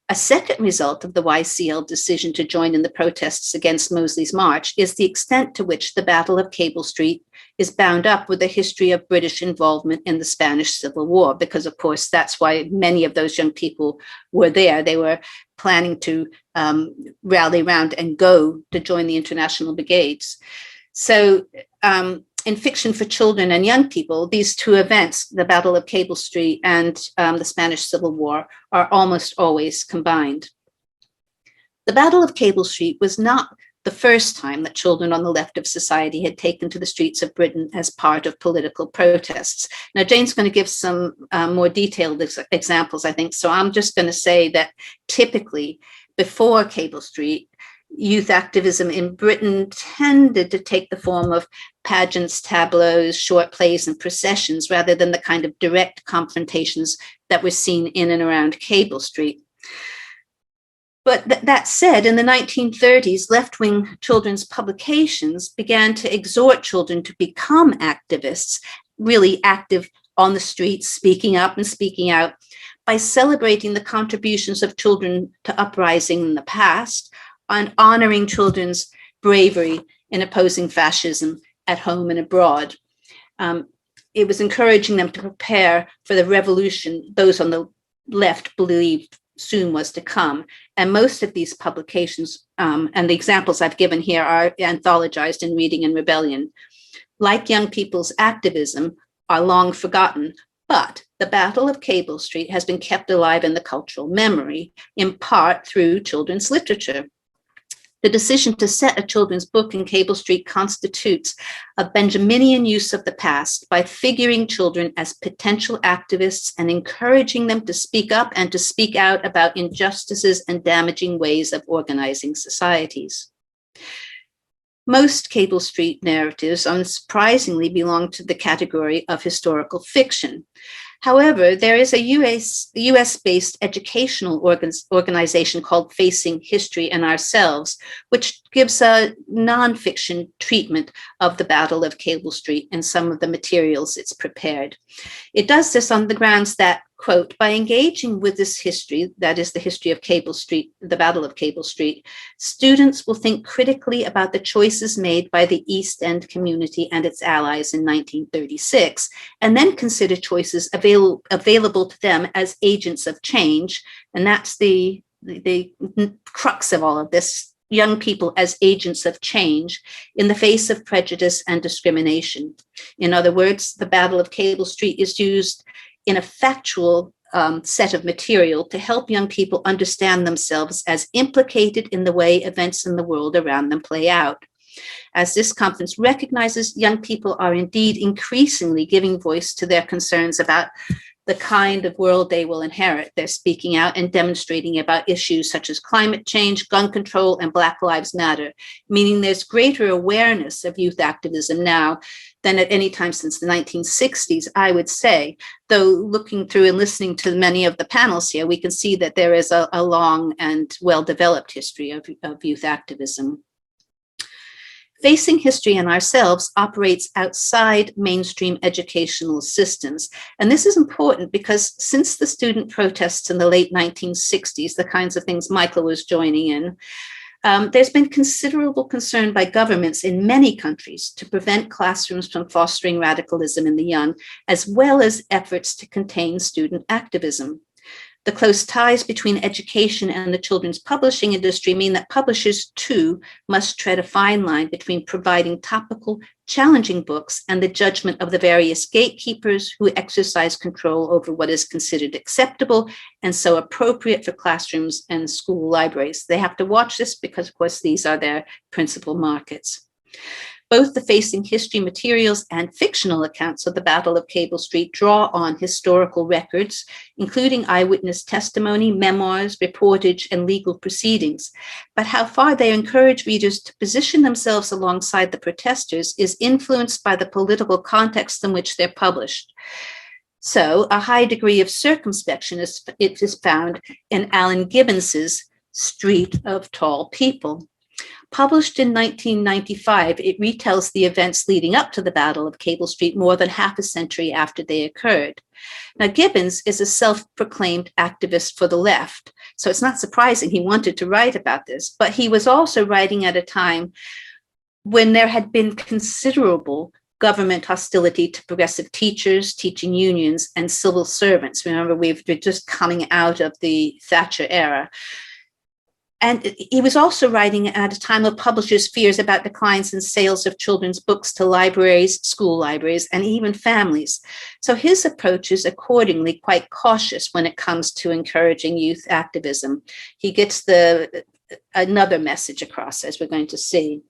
A second result of the YCL decision to join in the protests against Mosley's March is the extent to which the Battle of Cable Street is bound up with the history of British involvement in the Spanish Civil War, because, of course, that's why many of those young people were there. They were planning to rally around and go to join the international brigades. So in fiction for children and young people, these two events, the Battle of Cable Street and the Spanish Civil War, are almost always combined. The Battle of Cable Street was not the first time that children on the left of society had taken to the streets of Britain as part of political protests. Now, Jane's going to give some more detailed examples, I think, so I'm just going to say that typically before Cable Street, youth activism in Britain tended to take the form of pageants, tableaus, short plays, and processions, rather than the kind of direct confrontations that were seen in and around Cable Street. But that said, in the 1930s, left-wing children's publications began to exhort children to become activists, really active on the streets, speaking up and speaking out, by celebrating the contributions of children to uprising in the past, and honoring children's bravery in opposing fascism at home and abroad. It was encouraging them to prepare for the revolution those on the left believed soon was to come. And most of these publications, and the examples I've given here, are anthologized in Reading and Rebellion. Like young people's activism, are long forgotten, but the Battle of Cable Street has been kept alive in the cultural memory, in part through children's literature. The decision to set a children's book in Cable Street constitutes a Benjaminian use of the past by figuring children as potential activists and encouraging them to speak up and to speak out about injustices and damaging ways of organizing societies. Most Cable Street narratives, unsurprisingly, belong to the category of historical fiction. However, there is a US-based educational organization called Facing History and Ourselves, which gives a nonfiction treatment of the Battle of Cable Street and some of the materials it's prepared. It does this on the grounds that, quote, by engaging with this history, that is the history of Cable Street, the Battle of Cable Street, students will think critically about the choices made by the East End community and its allies in 1936, and then consider choices available to them as agents of change. And that's the crux of all of this. Young people as agents of change in the face of prejudice and discrimination. In other words, the Battle of Cable Street is used in a factual set of material to help young people understand themselves as implicated in the way events in the world around them play out. As this conference recognizes, young people are indeed increasingly giving voice to their concerns about the kind of world they will inherit. They're speaking out and demonstrating about issues such as climate change, gun control, and Black Lives Matter, meaning there's greater awareness of youth activism now than at any time since the 1960s, I would say. Though looking through and listening to many of the panels here, we can see that there is a long and well-developed history of youth activism. Facing History and Ourselves operates outside mainstream educational systems. And this is important because since the student protests in the late 1960s, the kinds of things Michael was joining in, there's been considerable concern by governments in many countries to prevent classrooms from fostering radicalism in the young, as well as efforts to contain student activism. The close ties between education and the children's publishing industry mean that publishers, too, must tread a fine line between providing topical, challenging books and the judgment of the various gatekeepers who exercise control over what is considered acceptable and so appropriate for classrooms and school libraries. They have to watch this because, of course, these are their principal markets. Both the Facing History materials and fictional accounts of the Battle of Cable Street draw on historical records, including eyewitness testimony, memoirs, reportage, and legal proceedings. But how far they encourage readers to position themselves alongside the protesters is influenced by the political context in which they're published. So a high degree of circumspection is found in Alan Gibbons's Street of Tall People. Published in 1995, it retells the events leading up to the Battle of Cable Street more than half a century after they occurred. Now, Gibbons is a self-proclaimed activist for the left, so it's not surprising he wanted to write about this, but he was also writing at a time when there had been considerable government hostility to progressive teachers, teaching unions, and civil servants. Remember, we're just coming out of the Thatcher era. And he was also writing at a time of publishers' fears about declines in sales of children's books to libraries, school libraries, and even families. So his approach is accordingly quite cautious when it comes to encouraging youth activism. He gets another message across, as we're going to see.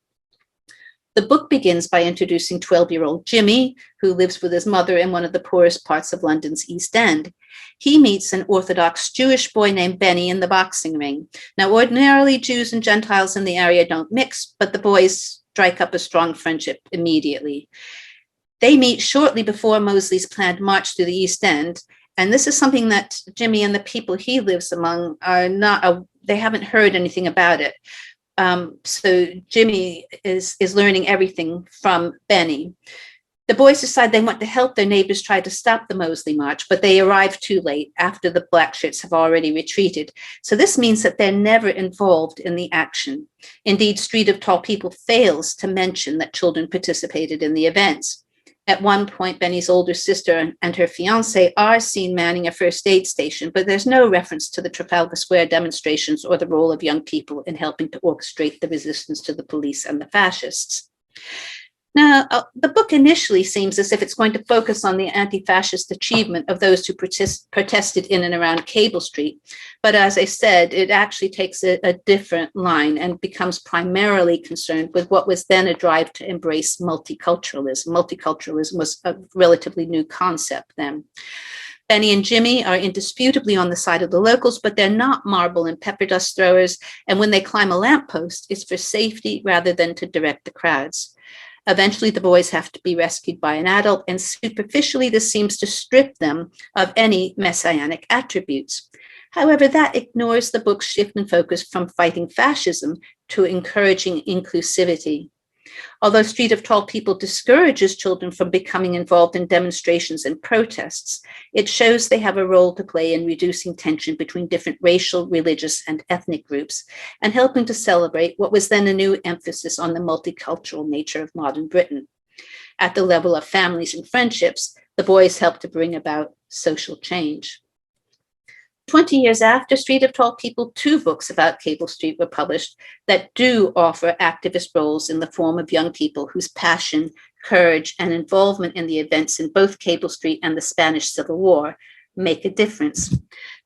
The book begins by introducing 12-year-old Jimmy, who lives with his mother in one of the poorest parts of London's East End. He meets an Orthodox Jewish boy named Benny in the boxing ring. Now, ordinarily, Jews and Gentiles in the area don't mix, but the boys strike up a strong friendship immediately. They meet shortly before Mosley's planned march through the East End, and this is something that Jimmy and the people he lives among they haven't heard anything about it. So Jimmy is learning everything from Benny. The boys decide they want to help their neighbors try to stop the Mosley March, but they arrive too late after the black shirts have already retreated. So this means that they're never involved in the action. Indeed, Street of Tall People fails to mention that children participated in the events. At one point, Benny's older sister and her fiancé are seen manning a first aid station, but there's no reference to the Trafalgar Square demonstrations or the role of young people in helping to orchestrate the resistance to the police and the fascists. Now, the book initially seems as if it's going to focus on the anti-fascist achievement of those who protested in and around Cable Street. But as I said, it actually takes a different line and becomes primarily concerned with what was then a drive to embrace multiculturalism. Multiculturalism was a relatively new concept then. Benny and Jimmy are indisputably on the side of the locals, but they're not marble and pepper dust throwers. And when they climb a lamppost, it's for safety rather than to direct the crowds. Eventually, the boys have to be rescued by an adult, and superficially, this seems to strip them of any messianic attributes. However, that ignores the book's shift in focus from fighting fascism to encouraging inclusivity. Although Street of Tall People discourages children from becoming involved in demonstrations and protests, it shows they have a role to play in reducing tension between different racial, religious, and ethnic groups, and helping to celebrate what was then a new emphasis on the multicultural nature of modern Britain. At the level of families and friendships, the boys help to bring about social change. 20 years after Street of Tall People, 2 books about Cable Street were published that do offer activist roles in the form of young people whose passion, courage, and involvement in the events in both Cable Street and the Spanish Civil War make a difference.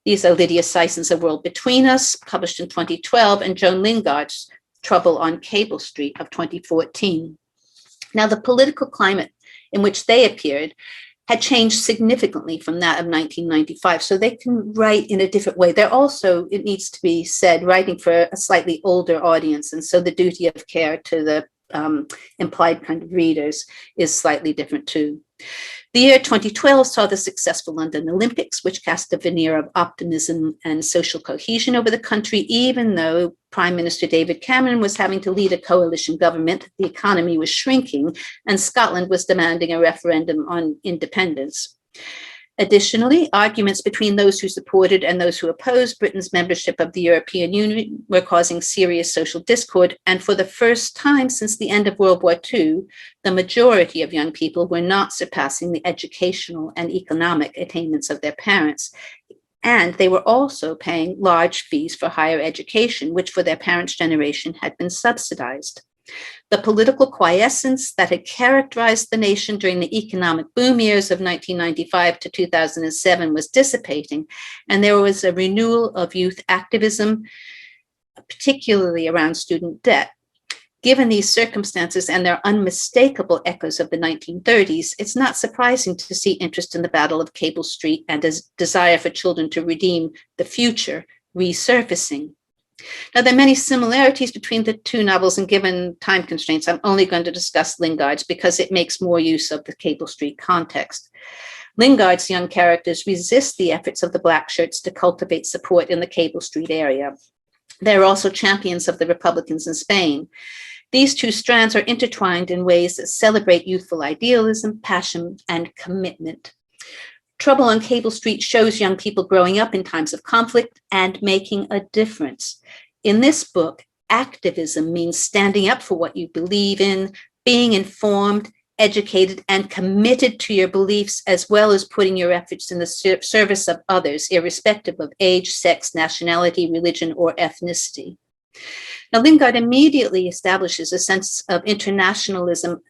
These are Lydia Syson's A World Between Us, published in 2012, and Joan Lingard's Trouble on Cable Street of 2014. Now, the political climate in which they appeared had changed significantly from that of 1995. So they can write in a different way. They're also, it needs to be said, writing for a slightly older audience. And so the duty of care to the implied kind of readers is slightly different too. The year 2012 saw the successful London Olympics, which cast a veneer of optimism and social cohesion over the country, even though Prime Minister David Cameron was having to lead a coalition government, the economy was shrinking, and Scotland was demanding a referendum on independence. Additionally, arguments between those who supported and those who opposed Britain's membership of the European Union were causing serious social discord, and for the first time since the end of World War II, the majority of young people were not surpassing the educational and economic attainments of their parents. And they were also paying large fees for higher education, which for their parents' generation had been subsidized. The political quiescence that had characterized the nation during the economic boom years of 1995 to 2007 was dissipating, and there was a renewal of youth activism, particularly around student debt. Given these circumstances and their unmistakable echoes of the 1930s, it's not surprising to see interest in the Battle of Cable Street and a desire for children to redeem the future resurfacing. Now, there are many similarities between the two novels, and given time constraints, I'm only going to discuss Lingard's because it makes more use of the Cable Street context. Lingard's young characters resist the efforts of the black shirts to cultivate support in the Cable Street area. They're also champions of the Republicans in Spain. These two strands are intertwined in ways that celebrate youthful idealism, passion, and commitment. Trouble on Cable Street shows young people growing up in times of conflict and making a difference. In this book, activism means standing up for what you believe in, being informed, educated, and committed to your beliefs, as well as putting your efforts in the service of others, irrespective of age, sex, nationality, religion, or ethnicity. Now, Lingard immediately establishes a sense of internationalism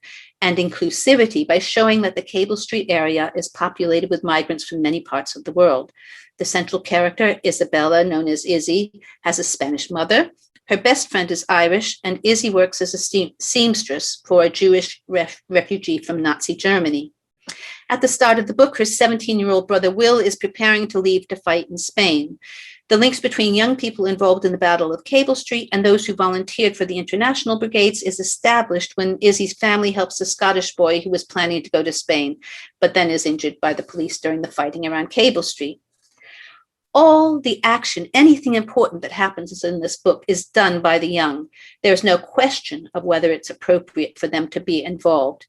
and inclusivity by showing that the Cable Street area is populated with migrants from many parts of the world. The central character, Isabella, known as Izzy, has a Spanish mother. Her best friend is Irish, and Izzy works as a seamstress for a Jewish refugee from Nazi Germany. At the start of the book, her 17-year-old brother Will is preparing to leave to fight in Spain. The links between young people involved in the Battle of Cable Street and those who volunteered for the international brigades is established when Izzy's family helps a Scottish boy who was planning to go to Spain, but then is injured by the police during the fighting around Cable Street. All the action, anything important that happens in this book is done by the young. There's no question of whether it's appropriate for them to be involved.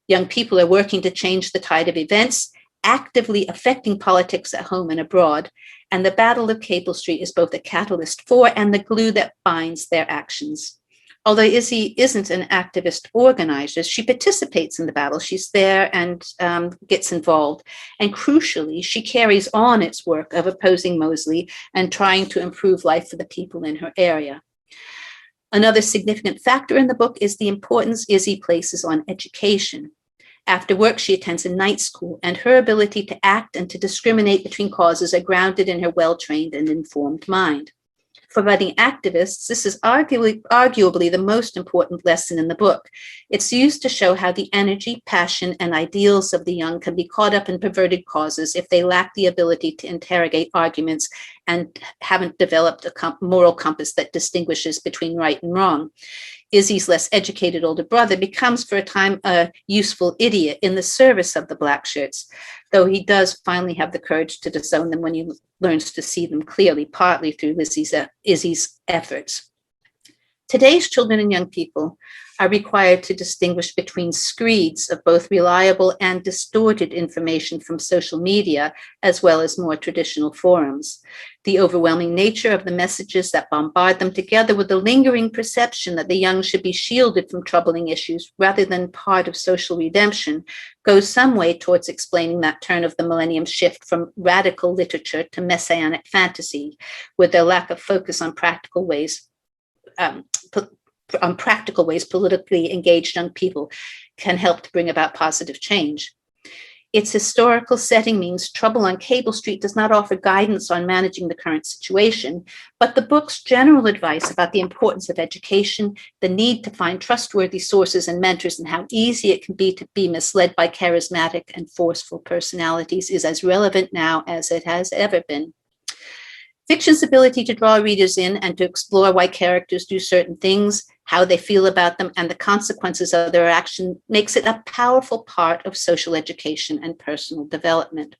Young people are working to change the tide of events, actively affecting politics at home and abroad, and the Battle of Cable Street is both a catalyst for and the glue that binds their actions. Although Izzy isn't an activist organizer, she participates in the battle. She's there and gets involved. And crucially, she carries on its work of opposing Mosley and trying to improve life for the people in her area. Another significant factor in the book is the importance Izzy places on education. After work, she attends a night school, and her ability to act and to discriminate between causes are grounded in her well-trained and informed mind. For budding activists, this is arguably the most important lesson in the book. It's used to show how the energy, passion, and ideals of the young can be caught up in perverted causes if they lack the ability to interrogate arguments and haven't developed a moral compass that distinguishes between right and wrong. Izzy's less educated older brother becomes for a time a useful idiot in the service of the black shirts, though he does finally have the courage to disown them when he learns to see them clearly, partly through Izzy's efforts. Today's children and young people are required to distinguish between screeds of both reliable and distorted information from social media, as well as more traditional forums. The overwhelming nature of the messages that bombard them, together with the lingering perception that the young should be shielded from troubling issues rather than part of social redemption, goes some way towards explaining that turn of the millennium shift from radical literature to messianic fantasy, with their lack of focus on practical ways politically engaged young people can help to bring about positive change. Its historical setting means Trouble on Cable Street does not offer guidance on managing the current situation, but the book's general advice about the importance of education, the need to find trustworthy sources and mentors, and how easy it can be to be misled by charismatic and forceful personalities is as relevant now as it has ever been. Fiction's ability to draw readers in and to explore why characters do certain things, how they feel about them, and the consequences of their action makes it a powerful part of social education and personal development.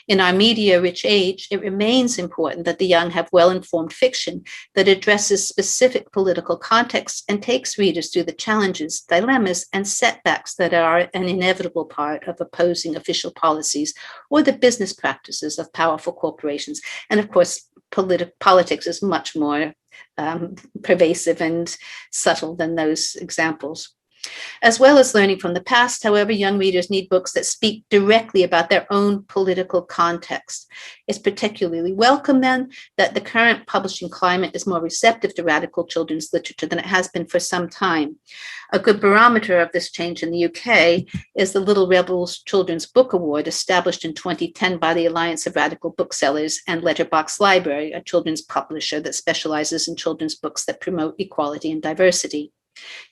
In our media-rich age, it remains important that the young have well-informed fiction that addresses specific political contexts and takes readers through the challenges, dilemmas, and setbacks that are an inevitable part of opposing official policies or the business practices of powerful corporations. And of course, politics is much more pervasive and subtle than those examples. As well as learning from the past, however, young readers need books that speak directly about their own political context. It's particularly welcome, then, that the current publishing climate is more receptive to radical children's literature than it has been for some time. A good barometer of this change in the UK is the Little Rebels Children's Book Award, established in 2010 by the Alliance of Radical Booksellers and Letterbox Library, a children's publisher that specializes in children's books that promote equality and diversity.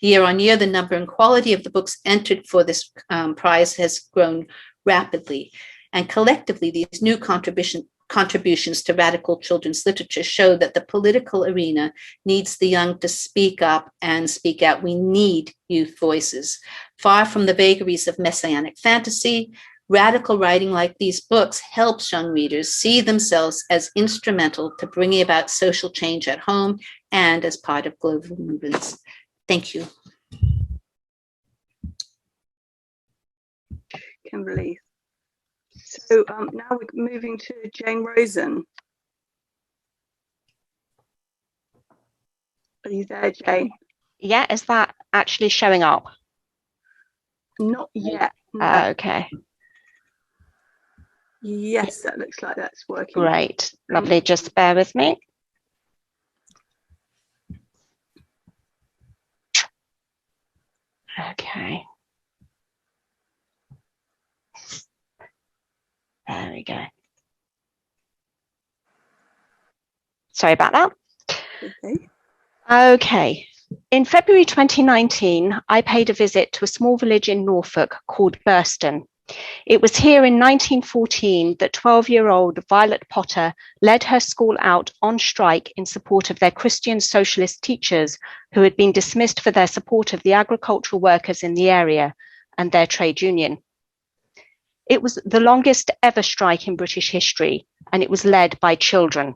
Year on year, the number and quality of the books entered for this prize has grown rapidly. And collectively, these new contributions to radical children's literature show that the political arena needs the young to speak up and speak out. We need youth voices. Far from the vagaries of messianic fantasy, radical writing like these books helps young readers see themselves as instrumental to bringing about social change at home and as part of global movements. Thank you. Kimberley. So now we're moving to Jane Rosen. Are you there, Jane? Yeah, is that actually showing up? Not yet. No. Okay. Yes, that looks like that's working. Great. Lovely. Just bear with me. Okay. There we go. Sorry about that. Okay. Okay. In February 2019, I paid a visit to a small village in Norfolk called Burston. It was here in 1914 that 12-year-old Violet Potter led her school out on strike in support of their Christian socialist teachers who had been dismissed for their support of the agricultural workers in the area and their trade union. It was the longest ever strike in British history, and it was led by children.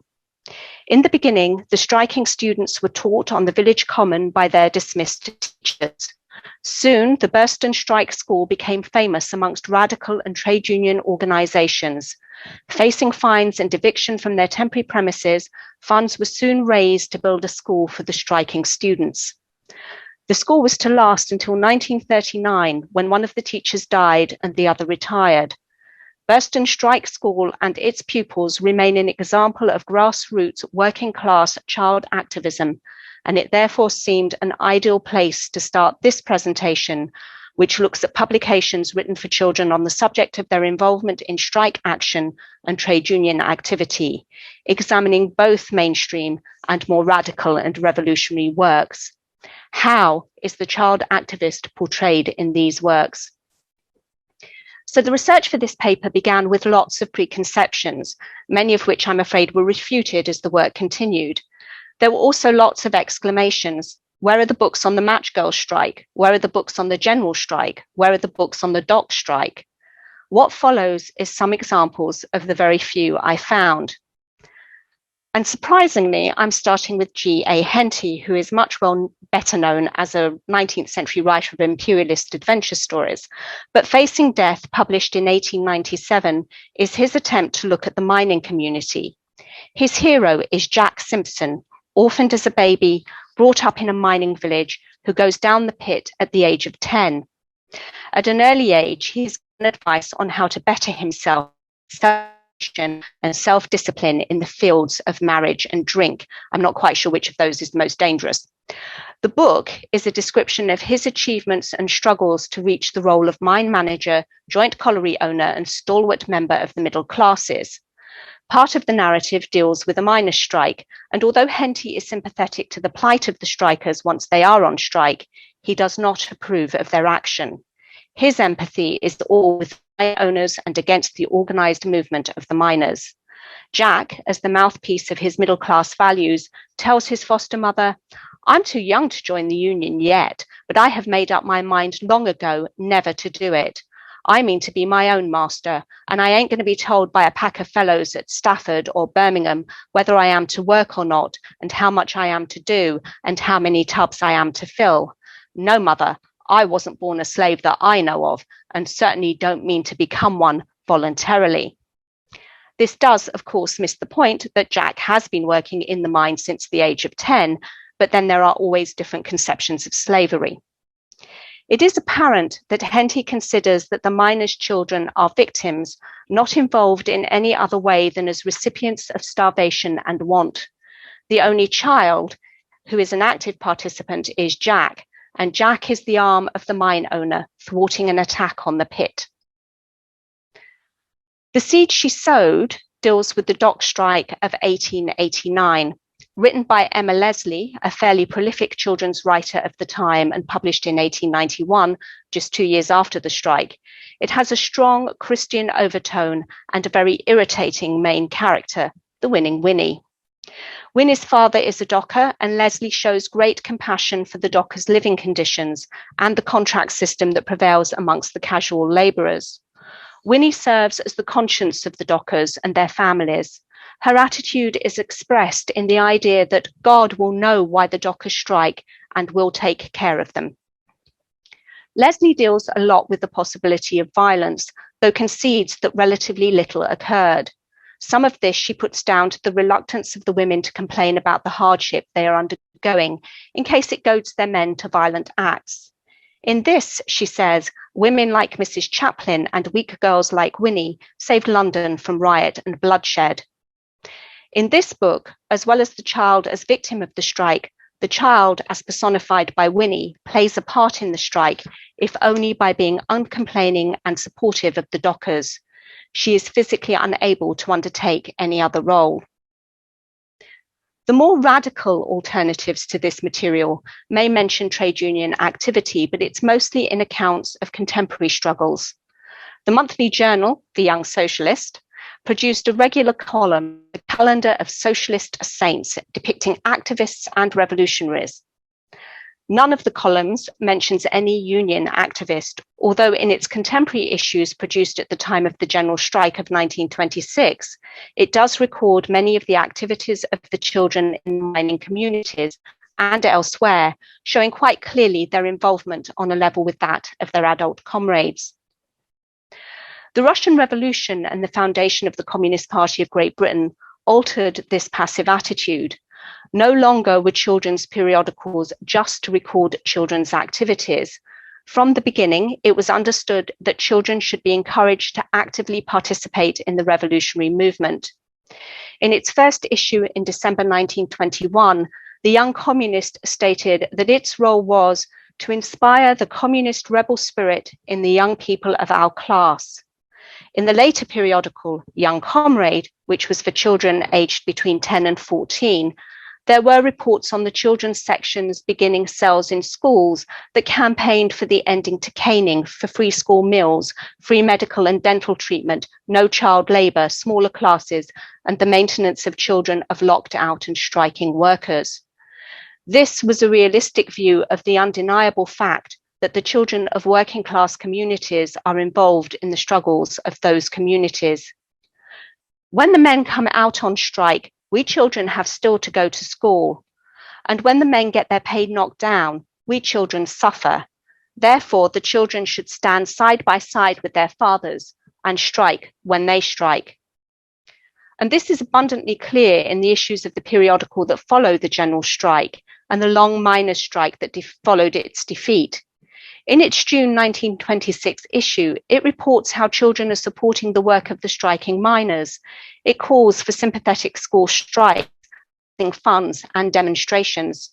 In the beginning, the striking students were taught on the village common by their dismissed teachers. Soon, the Burston Strike School became famous amongst radical and trade union organisations. Facing fines and eviction from their temporary premises, funds were soon raised to build a school for the striking students. The school was to last until 1939, when one of the teachers died and the other retired. Burston Strike School and its pupils remain an example of grassroots working-class child activism, and it therefore seemed an ideal place to start this presentation, which looks at publications written for children on the subject of their involvement in strike action and trade union activity, examining both mainstream and more radical and revolutionary works. How is the child activist portrayed in these works? So the research for this paper began with lots of preconceptions, many of which I'm afraid were refuted as the work continued. There were also lots of exclamations. Where are the books on the match girl strike? Where are the books on the general strike? Where are the books on the dock strike? What follows is some examples of the very few I found. And surprisingly, I'm starting with G.A. Henty, who is much better known as a 19th century writer of imperialist adventure stories. But Facing Death, published in 1897, is his attempt to look at the mining community. His hero is Jack Simpson, orphaned as a baby, brought up in a mining village, who goes down the pit at the age of 10. At an early age, he's given advice on how to better himself, and self-discipline in the fields of marriage and drink. I'm not quite sure which of those is the most dangerous. The book is a description of his achievements and struggles to reach the role of mine manager, joint colliery owner, and stalwart member of the middle classes. Part of the narrative deals with a miners' strike, and although Henty is sympathetic to the plight of the strikers once they are on strike, he does not approve of their action. His empathy is all with mine owners and against the organised movement of the miners. Jack, as the mouthpiece of his middle-class values, tells his foster mother, "I'm too young to join the union yet, but I have made up my mind long ago never to do it. I mean to be my own master, and I ain't going to be told by a pack of fellows at Stafford or Birmingham whether I am to work or not, and how much I am to do, and how many tubs I am to fill. No, mother, I wasn't born a slave that I know of, and certainly don't mean to become one voluntarily. This does, of course, miss the point that Jack has been working in the mine since the age of 10, but then there are always different conceptions of slavery. It is apparent that Henty considers that the miners' children are victims, not involved in any other way than as recipients of starvation and want. The only child who is an active participant is Jack, and Jack is the arm of the mine owner, thwarting an attack on the pit. The Seed She Sowed deals with the dock strike of 1889. Written by Emma Leslie, a fairly prolific children's writer of the time and published in 1891, just 2 years after the strike. It has a strong Christian overtone and a very irritating main character, the winning Winnie. Winnie's father is a docker, and Leslie shows great compassion for the dockers' living conditions and the contract system that prevails amongst the casual labourers. Winnie serves as the conscience of the dockers and their families. Her attitude is expressed in the idea that God will know why the dockers strike and will take care of them. Leslie deals a lot with the possibility of violence, though concedes that relatively little occurred. Some of this she puts down to the reluctance of the women to complain about the hardship they are undergoing, in case it goads their men to violent acts. In this, she says, women like Mrs. Chaplin and weaker girls like Winnie saved London from riot and bloodshed. In this book, as well as the child as victim of the strike, the child, as personified by Winnie, plays a part in the strike, if only by being uncomplaining and supportive of the dockers. She is physically unable to undertake any other role. The more radical alternatives to this material may mention trade union activity, but it's mostly in accounts of contemporary struggles. The monthly journal, The Young Socialist, produced a regular column, The Calendar of Socialist Saints, depicting activists and revolutionaries. None of the columns mentions any union activist, although in its contemporary issues produced at the time of the general strike of 1926, it does record many of the activities of the children in mining communities and elsewhere, showing quite clearly their involvement on a level with that of their adult comrades. The Russian Revolution and the foundation of the Communist Party of Great Britain altered this passive attitude. No longer were children's periodicals just to record children's activities. From the beginning, it was understood that children should be encouraged to actively participate in the revolutionary movement. In its first issue in December 1921, the Young Communist stated that its role was to inspire the communist rebel spirit in the young people of our class. In the later periodical, Young Comrade, which was for children aged between 10 and 14, there were reports on the children's sections beginning cells in schools that campaigned for the ending to caning, for free school meals, free medical and dental treatment, no child labour, smaller classes, and the maintenance of children of locked out and striking workers. This was a realistic view of the undeniable fact that the children of working class communities are involved in the struggles of those communities. When the men come out on strike, we children have still to go to school. And when the men get their pay knocked down, we children suffer. Therefore, the children should stand side by side with their fathers and strike when they strike. And this is abundantly clear in the issues of the periodical that follow the general strike and the long miners' strike that followed its defeat. In its June 1926 issue, it reports how children are supporting the work of the striking miners. It calls for sympathetic school strikes, funds and demonstrations.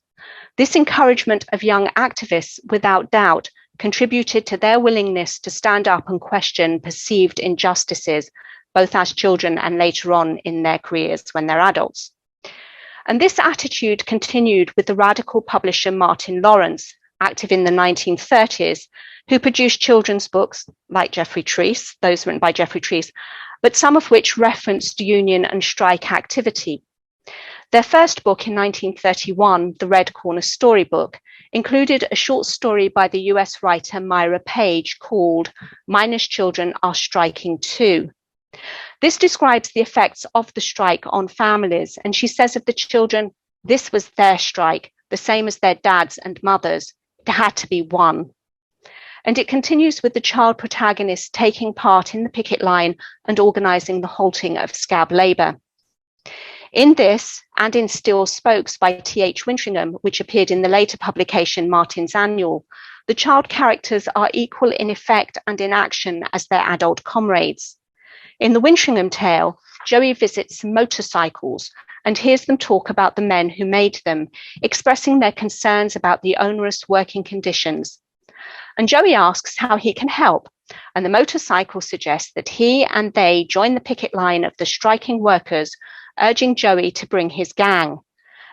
This encouragement of young activists, without doubt, contributed to their willingness to stand up and question perceived injustices, both as children and later on in their careers when they're adults. And this attitude continued with the radical publisher Martin Lawrence, active in the 1930s, who produced children's books like Geoffrey Treece, those written by Geoffrey Treece, but some of which referenced union and strike activity. Their first book in 1931, The Red Corner Storybook, included a short story by the US writer Myra Page called Miners' Children Are Striking Too. This describes the effects of the strike on families, and she says of the children, this was their strike, the same as their dads and mothers. It had to be one. And it continues with the child protagonist taking part in the picket line and organising the halting of scab labour. In this, and in Still Spokes by T.H. Wintringham, which appeared in the later publication Martin's Annual, the child characters are equal in effect and in action as their adult comrades. In the Wintringham tale, Joey visits motorcycles and hears them talk about the men who made them, expressing their concerns about the onerous working conditions. And Joey asks how he can help, and the motorcycle suggests that he and they join the picket line of the striking workers, urging Joey to bring his gang.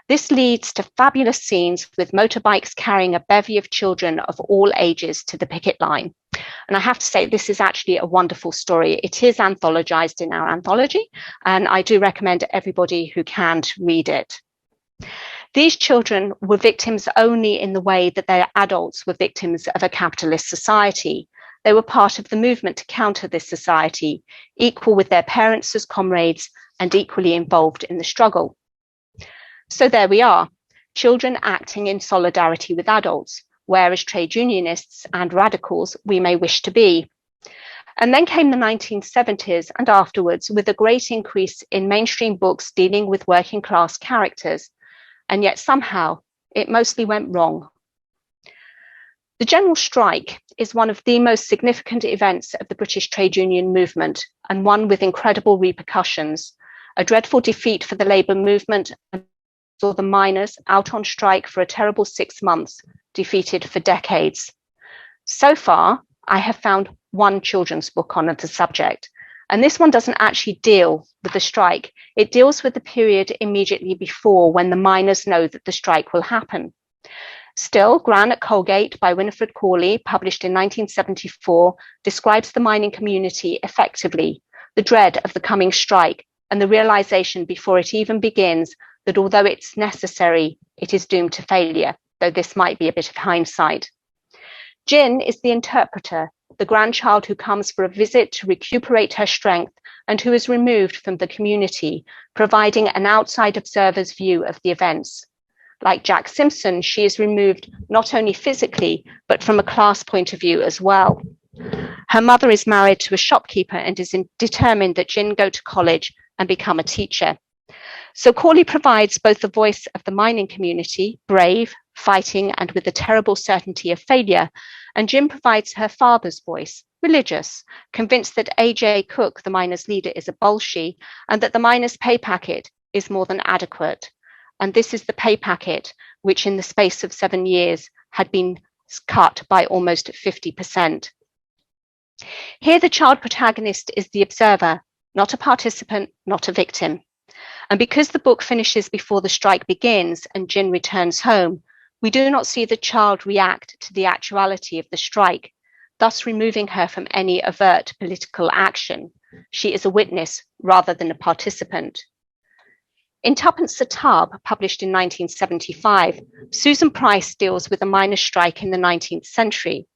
This leads to fabulous scenes with motorbikes carrying a bevy of children of all ages to the picket line. And I have to say, this is actually a wonderful story. It is anthologized in our anthology, and I do recommend everybody who can to read it. These children were victims only in the way that their adults were victims of a capitalist society. They were part of the movement to counter this society, equal with their parents as comrades and equally involved in the struggle. So there we are, children acting in solidarity with adults, where as trade unionists and radicals we may wish to be. And then came the 1970s and afterwards with a great increase in mainstream books dealing with working class characters. And yet somehow it mostly went wrong. The general strike is one of the most significant events of the British trade union movement, and one with incredible repercussions. A dreadful defeat for the labour movement and saw the miners out on strike for a terrible 6 months, defeated for decades. So far, I have found one children's book on the subject, and this one doesn't actually deal with the strike. It deals with the period immediately before, when the miners know that the strike will happen. Still, Gran at Colgate by Winifred Corley, published in 1974, describes the mining community effectively, the dread of the coming strike, and the realization before it even begins that although it's necessary, it is doomed to failure, though this might be a bit of hindsight. Jin is the interpreter, the grandchild who comes for a visit to recuperate her strength and who is removed from the community, providing an outside observer's view of the events. Like Jack Simpson, she is removed not only physically, but from a class point of view as well. Her mother is married to a shopkeeper and is determined that Jin go to college and become a teacher. So Corley provides both the voice of the mining community, brave, fighting, and with the terrible certainty of failure, and Jim provides her father's voice, religious, convinced that A.J. Cook, the miners' leader, is a bolshie, and that the miners' pay packet is more than adequate. And this is the pay packet, which in the space of 7 years had been cut by almost 50%. Here, the child protagonist is the observer, not a participant, not a victim. And because the book finishes before the strike begins and Jin returns home, we do not see the child react to the actuality of the strike, thus removing her from any overt political action. She is a witness rather than a participant. In Tuppence a Tub, published in 1975, Susan Price deals with a miners' strike in the 19th century.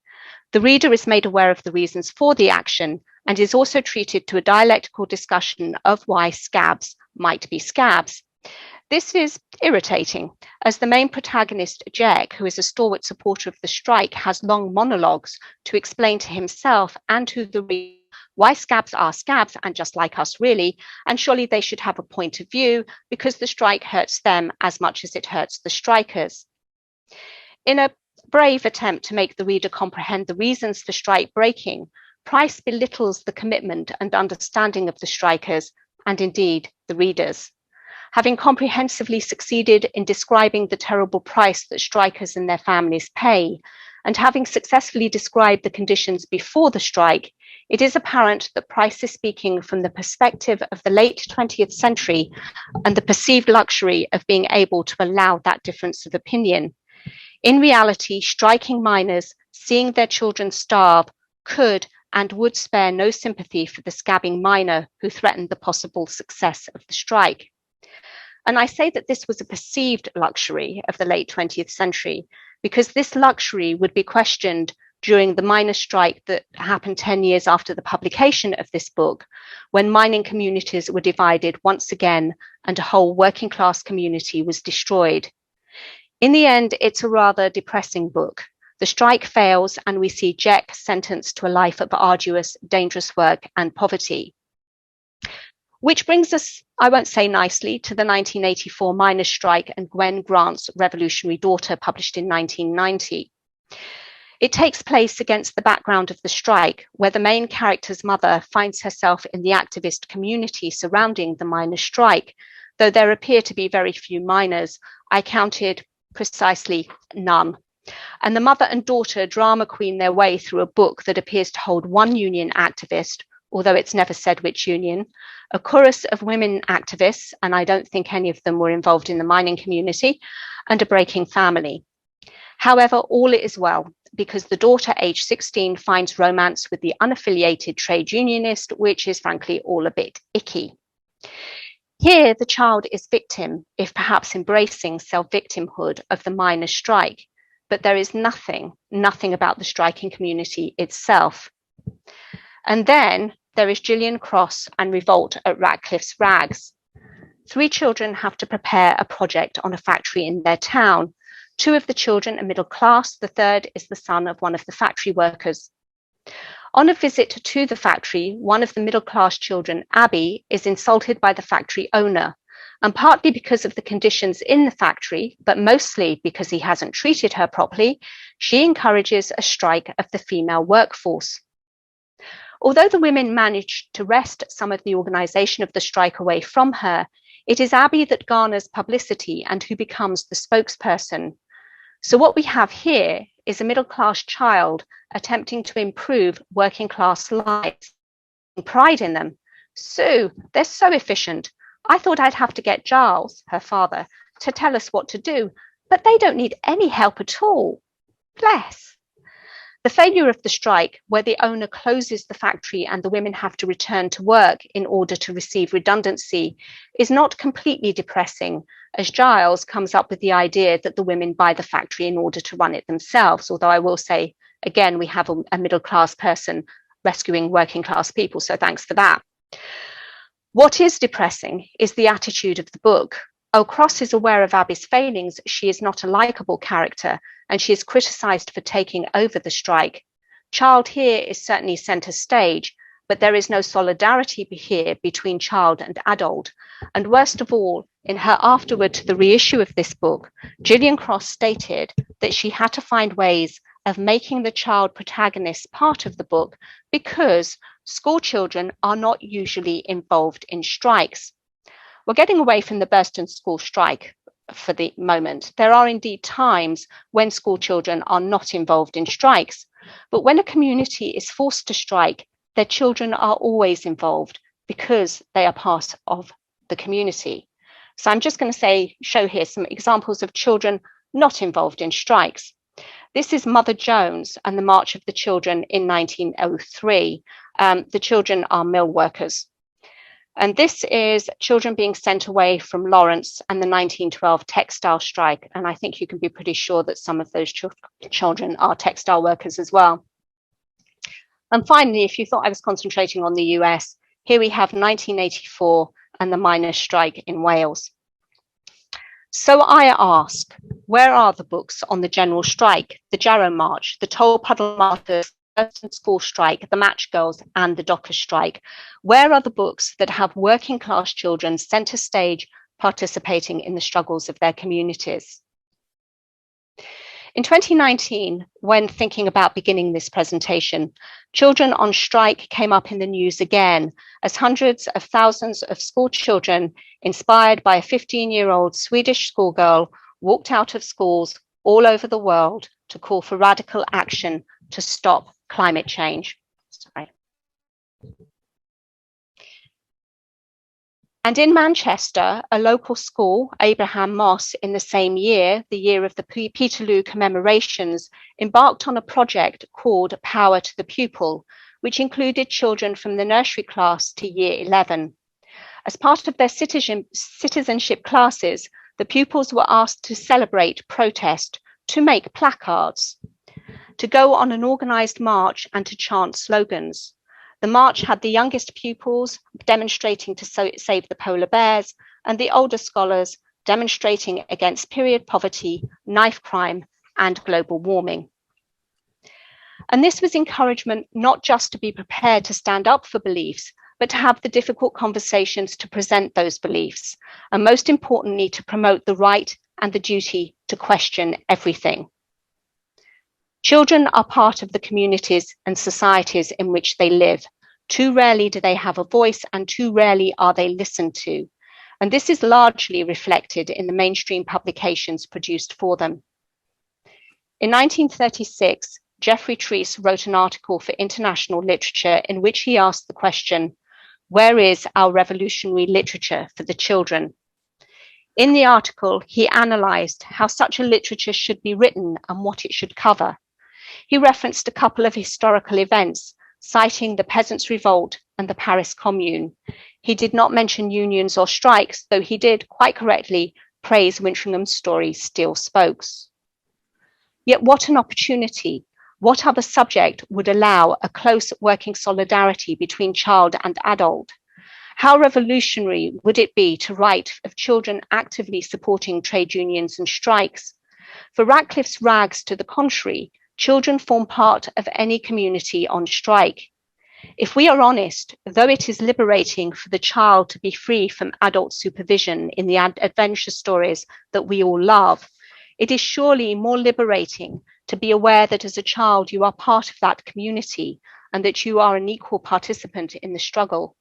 The reader is made aware of the reasons for the action and is also treated to a dialectical discussion of why scabs might be scabs. This is irritating, as the main protagonist, Jack, who is a stalwart supporter of the strike, has long monologues to explain to himself and to the reader why scabs are scabs and just like us really, and surely they should have a point of view because the strike hurts them as much as it hurts the strikers. In a brave attempt to make the reader comprehend the reasons for strike breaking, Price belittles the commitment and understanding of the strikers and indeed the readers. Having comprehensively succeeded in describing the terrible price that strikers and their families pay, and having successfully described the conditions before the strike, it is apparent that Price is speaking from the perspective of the late 20th century and the perceived luxury of being able to allow that difference of opinion. In reality, striking miners, seeing their children starve, could and would spare no sympathy for the scabbing miner who threatened the possible success of the strike. And I say that this was a perceived luxury of the late 20th century because this luxury would be questioned during the miners' strike that happened 10 years after the publication of this book, when mining communities were divided once again and a whole working class community was destroyed. In the end, it's a rather depressing book. The strike fails and we see Jack sentenced to a life of arduous, dangerous work and poverty. Which brings us, I won't say nicely, to the 1984 miners' strike and Gwen Grant's Revolutionary Daughter, published in 1990. It takes place against the background of the strike, where the main character's mother finds herself in the activist community surrounding the miners' strike, though there appear to be very few miners. I counted precisely none. And the mother and daughter drama queen their way through a book that appears to hold one union activist, although it's never said which union, a chorus of women activists, and I don't think any of them were involved in the mining community, and a breaking family. However, all is well, because the daughter, aged 16, finds romance with the unaffiliated trade unionist, which is frankly all a bit icky. Here, the child is victim, if perhaps embracing self-victimhood of the miners' strike, but there is nothing about the striking community itself. And then there is Gillian Cross and revolt at Ratcliffe's Rags. 3 children have to prepare a project on a factory in their town. 2 of the children are middle class. The third is the son of one of the factory workers. On a visit to the factory, one of the middle class children, Abby, is insulted by the factory owner, and partly because of the conditions in the factory, but mostly because he hasn't treated her properly, she encourages a strike of the female workforce. Although the women managed to wrest some of the organisation of the strike away from her, it is Abby that garners publicity and who becomes the spokesperson. So what we have here is a middle-class child attempting to improve working-class lives, pride in them. Sue, they're so efficient. I thought I'd have to get Giles, her father, to tell us what to do, but they don't need any help at all. Bless. The failure of the strike, where the owner closes the factory and the women have to return to work in order to receive redundancy, is not completely depressing, as Giles comes up with the idea that the women buy the factory in order to run it themselves. Although I will say, again, we have a middle-class person rescuing working-class people, so thanks for that. What is depressing is the attitude of the book. Cross is aware of Abby's failings. She is not a likable character, and she is criticised for taking over the strike. Child here is certainly centre stage, but there is no solidarity here between child and adult. And worst of all, in her afterword to the reissue of this book, Gillian Cross stated that she had to find ways of making the child protagonist part of the book because school children are not usually involved in strikes. We're getting away from the Burston school strike for the moment. There are indeed times when school children are not involved in strikes, but when a community is forced to strike, their children are always involved because they are part of the community. So I'm just going to show here some examples of children not involved in strikes. This is Mother Jones and the March of the Children in 1903. The children are mill workers. And this is children being sent away from Lawrence and the 1912 textile strike. And I think you can be pretty sure that some of those children are textile workers as well. And finally, if you thought I was concentrating on the US, here we have 1984 and the miners' strike in Wales. So I ask, where are the books on the general strike, the Jarrow March, the Toll Puddle Martyrs, the school strike, the Match Girls, and the Dockers strike? Where are the books that have working class children centre stage participating in the struggles of their communities? In 2019, when thinking about beginning this presentation, children on strike came up in the news again as hundreds of thousands of school children, inspired by a 15-year-old Swedish schoolgirl, walked out of schools all over the world to call for radical action to stop climate change. Sorry. And in Manchester, a local school, Abraham Moss, in the same year, the year of the Peterloo commemorations, embarked on a project called Power to the Pupil, which included children from the nursery class to year 11. As part of their citizenship classes, the pupils were asked to celebrate protest, to make placards, to go on an organised march and to chant slogans. The march had the youngest pupils demonstrating to save the polar bears and the older scholars demonstrating against period poverty, knife crime, and global warming. And this was encouragement not just to be prepared to stand up for beliefs, but to have the difficult conversations to present those beliefs, and most importantly, to promote the right and the duty to question everything. Children are part of the communities and societies in which they live. Too rarely do they have a voice, and too rarely are they listened to. And this is largely reflected in the mainstream publications produced for them. In 1936, Geoffrey Treece wrote an article for International Literature in which he asked the question, "Where is our revolutionary literature for the children?" In the article, he analysed how such a literature should be written and what it should cover. He referenced a couple of historical events, citing the Peasants' Revolt and the Paris Commune. He did not mention unions or strikes, though he did, quite correctly, praise Wintringham's story Steel Spokes. Yet what an opportunity! What other subject would allow a close working solidarity between child and adult? How revolutionary would it be to write of children actively supporting trade unions and strikes? For Radcliffe's Rags to the contrary, children form part of any community on strike. If we are honest, though it is liberating for the child to be free from adult supervision in the adventure stories that we all love, it is surely more liberating to be aware that as a child you are part of that community and that you are an equal participant in the struggle.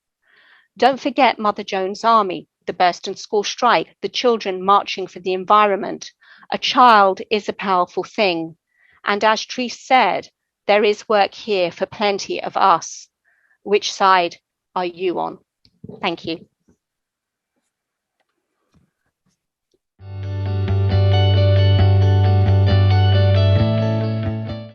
Don't forget Mother Jones' Army, the Burston School strike, the children marching for the environment. A child is a powerful thing. And as Treece said, there is work here for plenty of us. Which side are you on? Thank you.